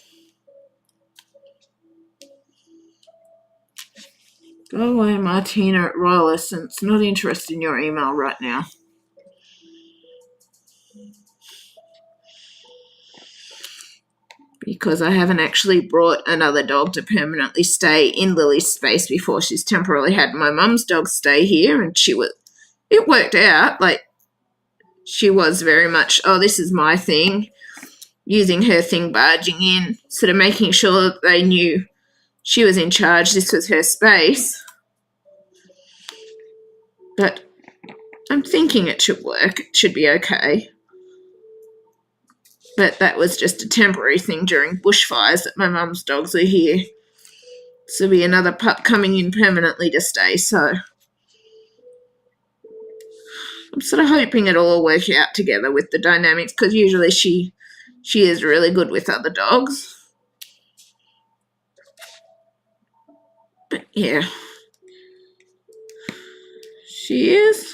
Go away, Martina at Royal Essence. Not interested in your email right now. Because I haven't actually brought another dog to permanently stay in Lily's space before she's temporarily had my mum's dog stay here, and it worked out. Like, she was very much, oh, this is my thing, using her thing, barging in, sort of making sure that they knew she was in charge, this was her space. But I'm thinking it should work, it should be okay. But that was just a temporary thing during bushfires that my mum's dogs are here. So there'll be another pup coming in permanently to stay, so I'm sort of hoping it'll all work out together with the dynamics, because usually she is really good with other dogs. But yeah, she is.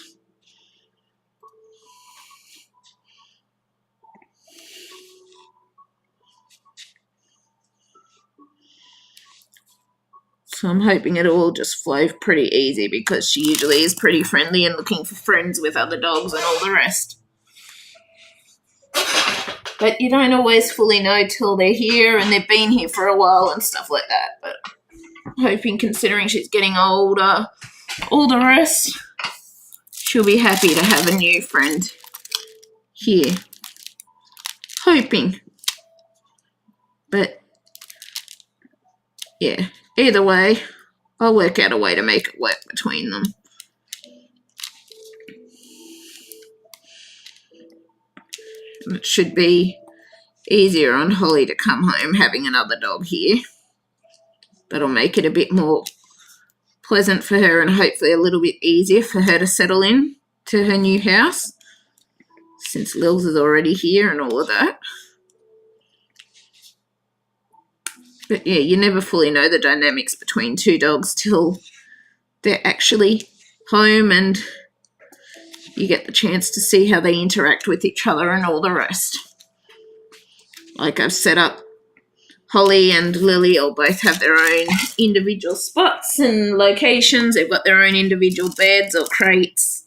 So I'm hoping it'll all just flow pretty easy, because she usually is pretty friendly and looking for friends with other dogs and all the rest. But you don't always fully know till they're here and they've been here for a while and stuff like that. But I'm hoping, considering she's getting older, all the rest, she'll be happy to have a new friend here. Hoping. But yeah, either way, I'll work out a way to make it work between them. And it should be easier on Holly to come home having another dog here. That'll make it a bit more pleasant for her and hopefully a little bit easier for her to settle in to her new house, since Lils is already here and all of that. But yeah, you never fully know the dynamics between two dogs till they're actually home and you get the chance to see how they interact with each other and all the rest. Like, I've set up Holly and Lily all both have their own individual spots and locations. They've got their own individual beds or crates.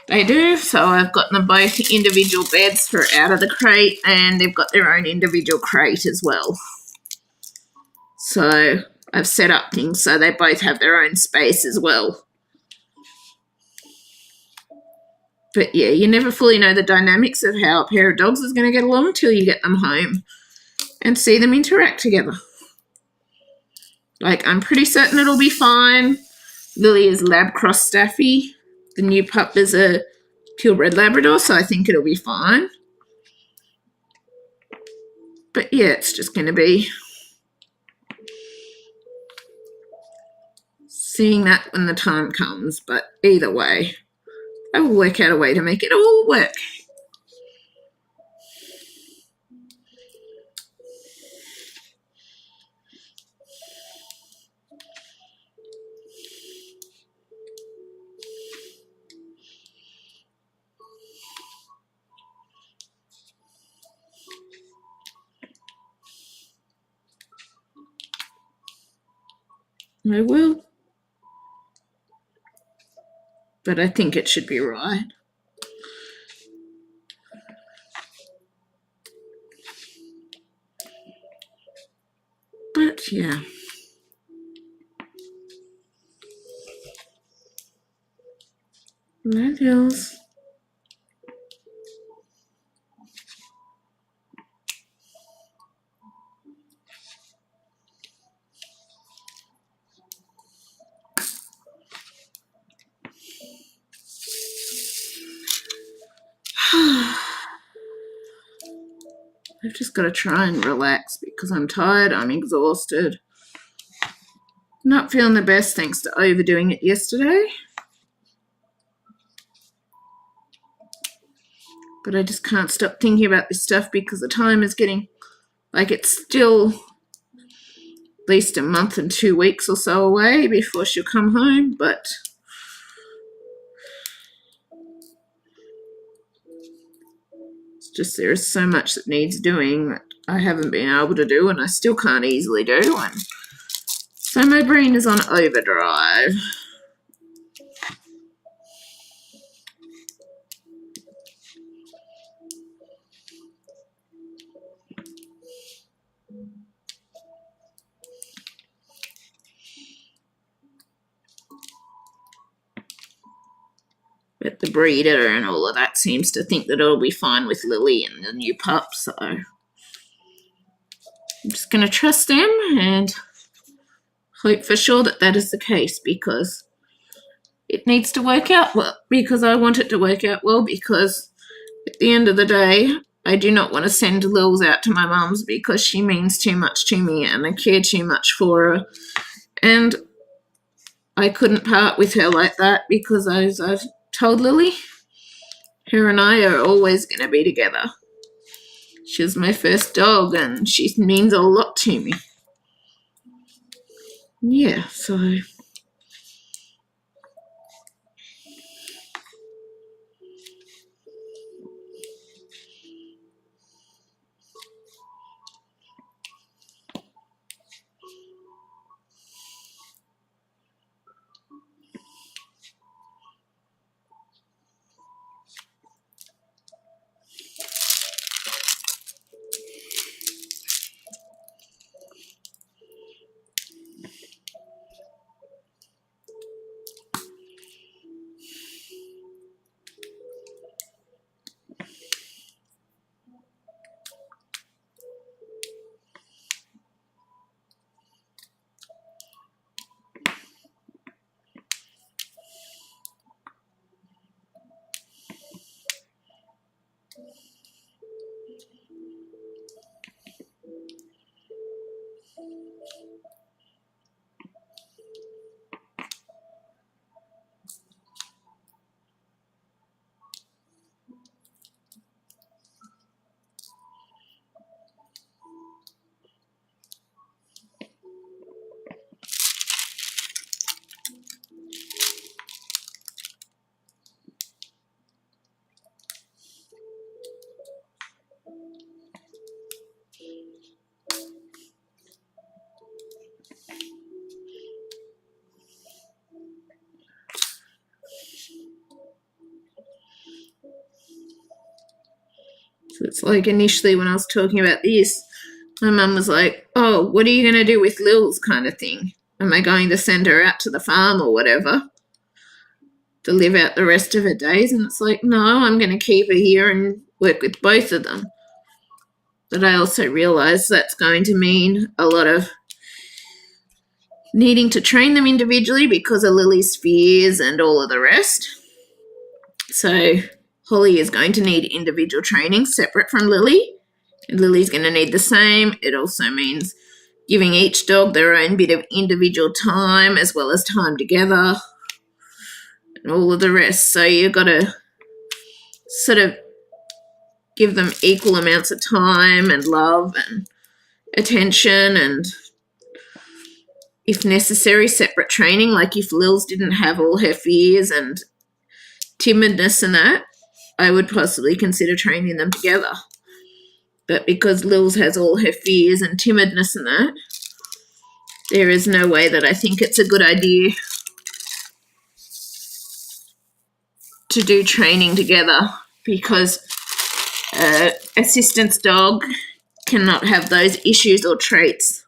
They do, so I've got them both individual beds for out of the crate, and they've got their own individual crate as well. So I've set up things so they both have their own space as well. But yeah, you never fully know the dynamics of how a pair of dogs is going to get along till you get them home and see them interact together. Like, I'm pretty certain it'll be fine. Lily is Lab Cross Staffy. The new pup is a purebred Labrador, so I think it'll be fine. But yeah, it's just going to be seeing that when the time comes. But either way, I will work out a way to make it all work. I will. But I think it should be right. But yeah. Love yous. I've just got to try and relax because I'm tired, I'm exhausted. Not feeling the best thanks to overdoing it yesterday. But I just can't stop thinking about this stuff because the time is getting, like, it's still at least a month and 2 weeks or so away before she'll come home. But it's just there is so much that needs doing that I haven't been able to do and I still can't easily do. And so my brain is on overdrive. But the breeder and all of that seems to think that it'll be fine with Lily and the new pup, so I'm just going to trust them and hope for sure that that is the case because it needs to work out well, because I want it to work out well, because at the end of the day, I do not want to send Lils out to my mum's because she means too much to me and I care too much for her. And I couldn't part with her like that because as I've told Lily, her and I are always going to be together. She was my first dog and she means a lot to me. Yeah, so it's like initially when I was talking about this, my mum was like, oh, what are you going to do with Lils kind of thing? Am I going to send her out to the farm or whatever to live out the rest of her days? And it's like, no, I'm going to keep her here and work with both of them. But I also realise that's going to mean a lot of needing to train them individually because of Lily's fears and all of the rest. So Holly is going to need individual training separate from Lily. Lily's going to need the same. It also means giving each dog their own bit of individual time as well as time together and all of the rest. So you've got to sort of give them equal amounts of time and love and attention, and if necessary, separate training. Like if Lils didn't have all her fears and timidness and that, I would possibly consider training them together. But because Lils has all her fears and timidness and that, there is no way that I think it's a good idea to do training together, because assistance dog cannot have those issues or traits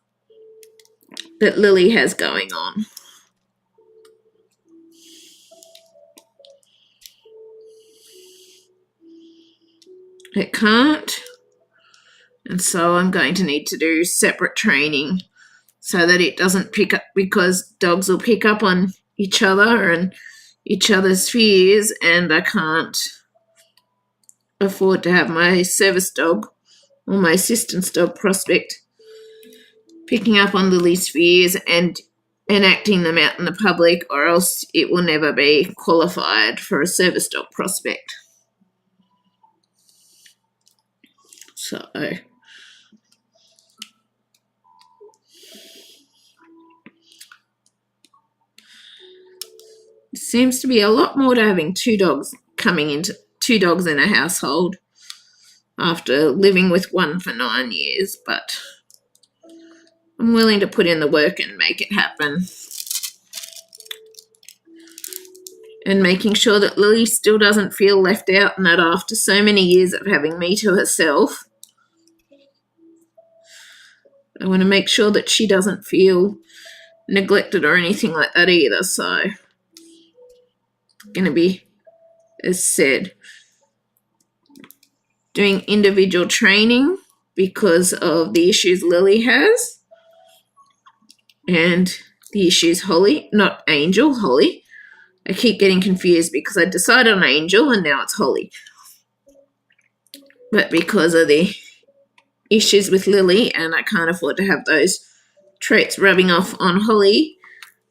that Lily has going on. It can't. And so I'm going to need to do separate training so that it doesn't pick up, because dogs will pick up on each other and each other's fears, and I can't afford to have my service dog or my assistance dog prospect picking up on Lily's fears and enacting them out in the public, or else it will never be qualified for a service dog prospect. So it seems to be a lot more to having two dogs in a household after living with one for 9 years, but I'm willing to put in the work and make it happen. And making sure that Lily still doesn't feel left out, and that after so many years of having me to herself, I want to make sure that she doesn't feel neglected or anything like that either. So going to be, as said, doing individual training because of the issues Lily has and the issues Holly, not Angel, Holly. I keep getting confused because I decided on Angel and now it's Holly. But because of the issues with Lily, and I can't afford to have those traits rubbing off on Holly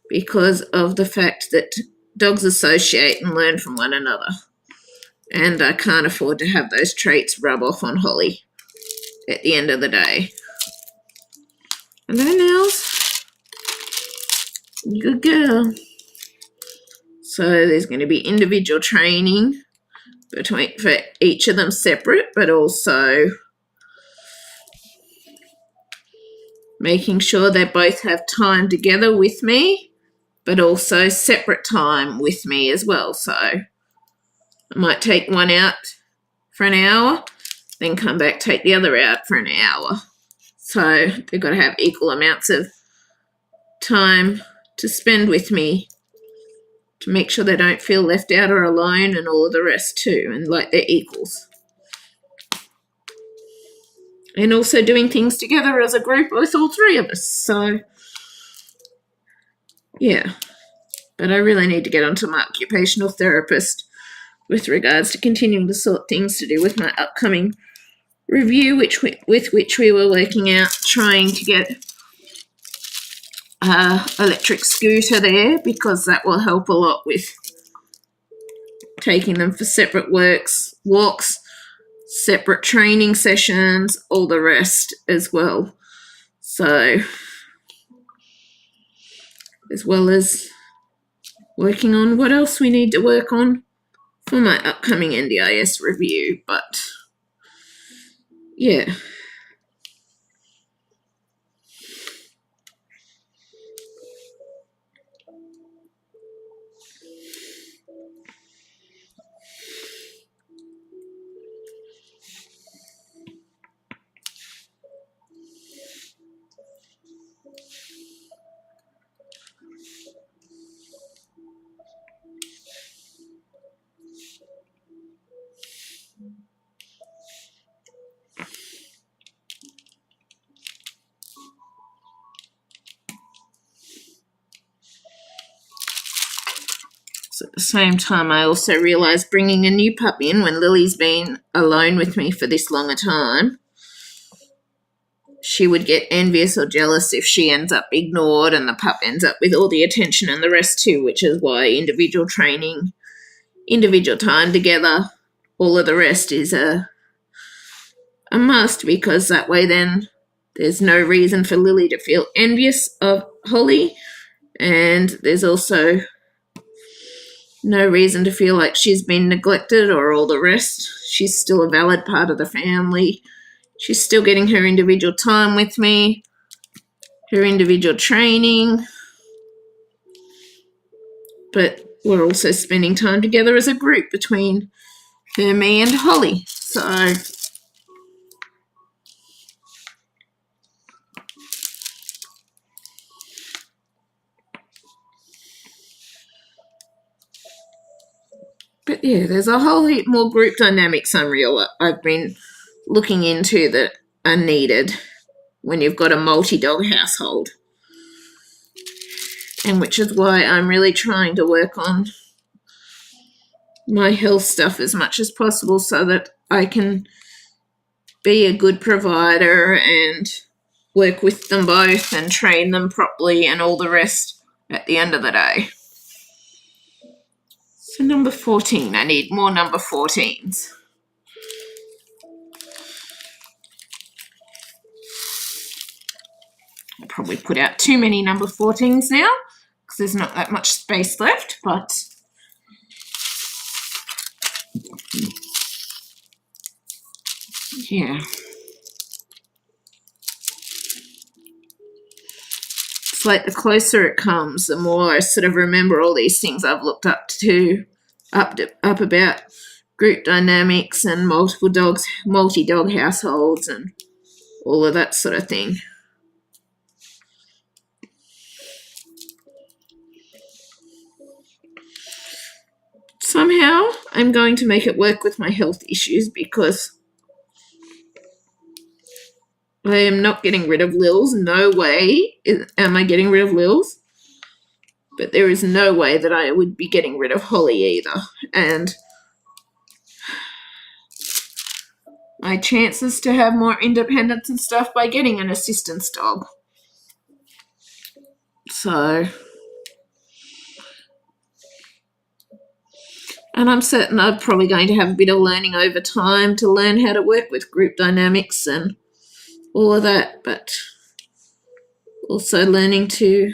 because of the fact that dogs associate and learn from one another. And I can't afford to have those traits rub off on Holly at the end of the day. Hello, Nels. Good girl. So there's going to be individual training for each of them separate, but also making sure they both have time together with me, but also separate time with me as well. So I might take one out for an hour, then come back, take the other out for an hour. So they've got to have equal amounts of time to spend with me to make sure they don't feel left out or alone, and all of the rest too, and like they're equals. And also doing things together as a group with all three of us. So, yeah. But I really need to get onto my occupational therapist with regards to continuing to sort things to do with my upcoming review, with which we were working out trying to get electric scooter there, because that will help a lot with taking them for separate walks, separate training sessions, all the rest as well. So, as well as working on what else we need to work on for my upcoming NDIS review. But yeah. So at the same time, I also realised bringing a new pup in when Lily's been alone with me for this long a time she would get envious or jealous if she ends up ignored and the pup ends up with all the attention and the rest too, which is why individual training, individual time together, all of the rest is a must, because that way then there's no reason for Lily to feel envious of Holly, and there's also no reason to feel like she's been neglected or all the rest. She's still a valid part of the family. She's still getting her individual time with me, her individual training, but we're also spending time together as a group between her, me, and Holly. So but yeah, there's a whole heap more group dynamics I've been looking into that are needed when you've got a multi-dog household, and which is why I'm really trying to work on my health stuff as much as possible so that I can be a good provider and work with them both and train them properly and all the rest at the end of the day. So number 14, I need more number 14s. I'll probably put out too many number 14s now because there's not that much space left, but yeah. It's like the closer it comes, the more I sort of remember all these things I've looked up about group dynamics and multi-dog households and all of that sort of thing. Somehow I'm going to make it work with my health issues, because I am not getting rid of Lils. No way am I getting rid of Lils. But there is no way that I would be getting rid of Holly either. And my chances to have more independence and stuff by getting an assistance dog. So, and I'm certain I'm probably going to have a bit of learning over time to learn how to work with group dynamics and all of that, but also learning to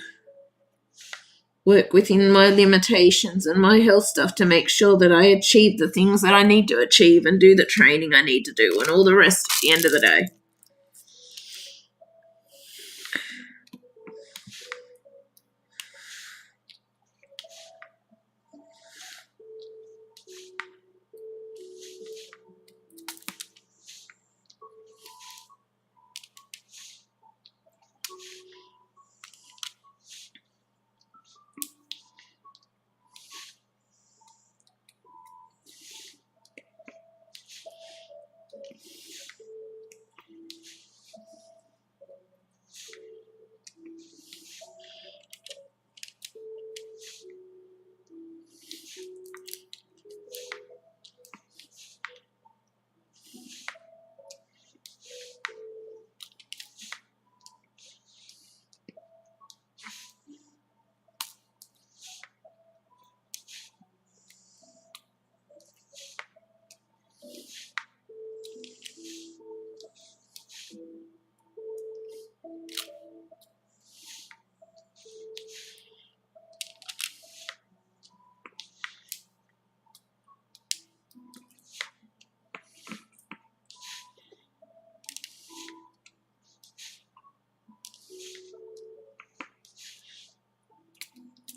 work within my limitations and my health stuff to make sure that I achieve the things that I need to achieve and do the training I need to do and all the rest at the end of the day.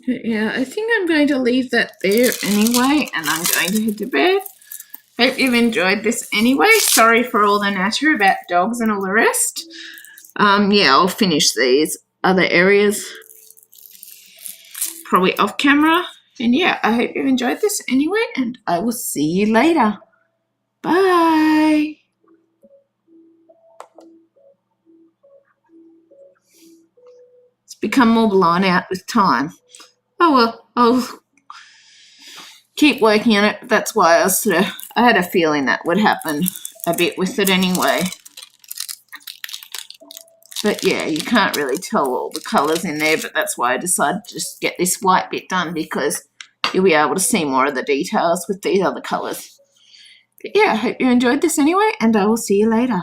Yeah, I think I'm going to leave that there anyway, and I'm going to head to bed. Hope you've enjoyed this anyway. Sorry for all the natter about dogs and all the rest. Yeah, I'll finish these other areas probably off camera. And yeah, I hope you've enjoyed this anyway, and I will see you later. Bye. It's become more blown out with time. Oh well, I'll keep working on it. That's why I had a feeling that would happen a bit with it anyway. But yeah, you can't really tell all the colours in there, but that's why I decided to just get this white bit done, because you'll be able to see more of the details with these other colours. But yeah, I hope you enjoyed this anyway, and I will see you later.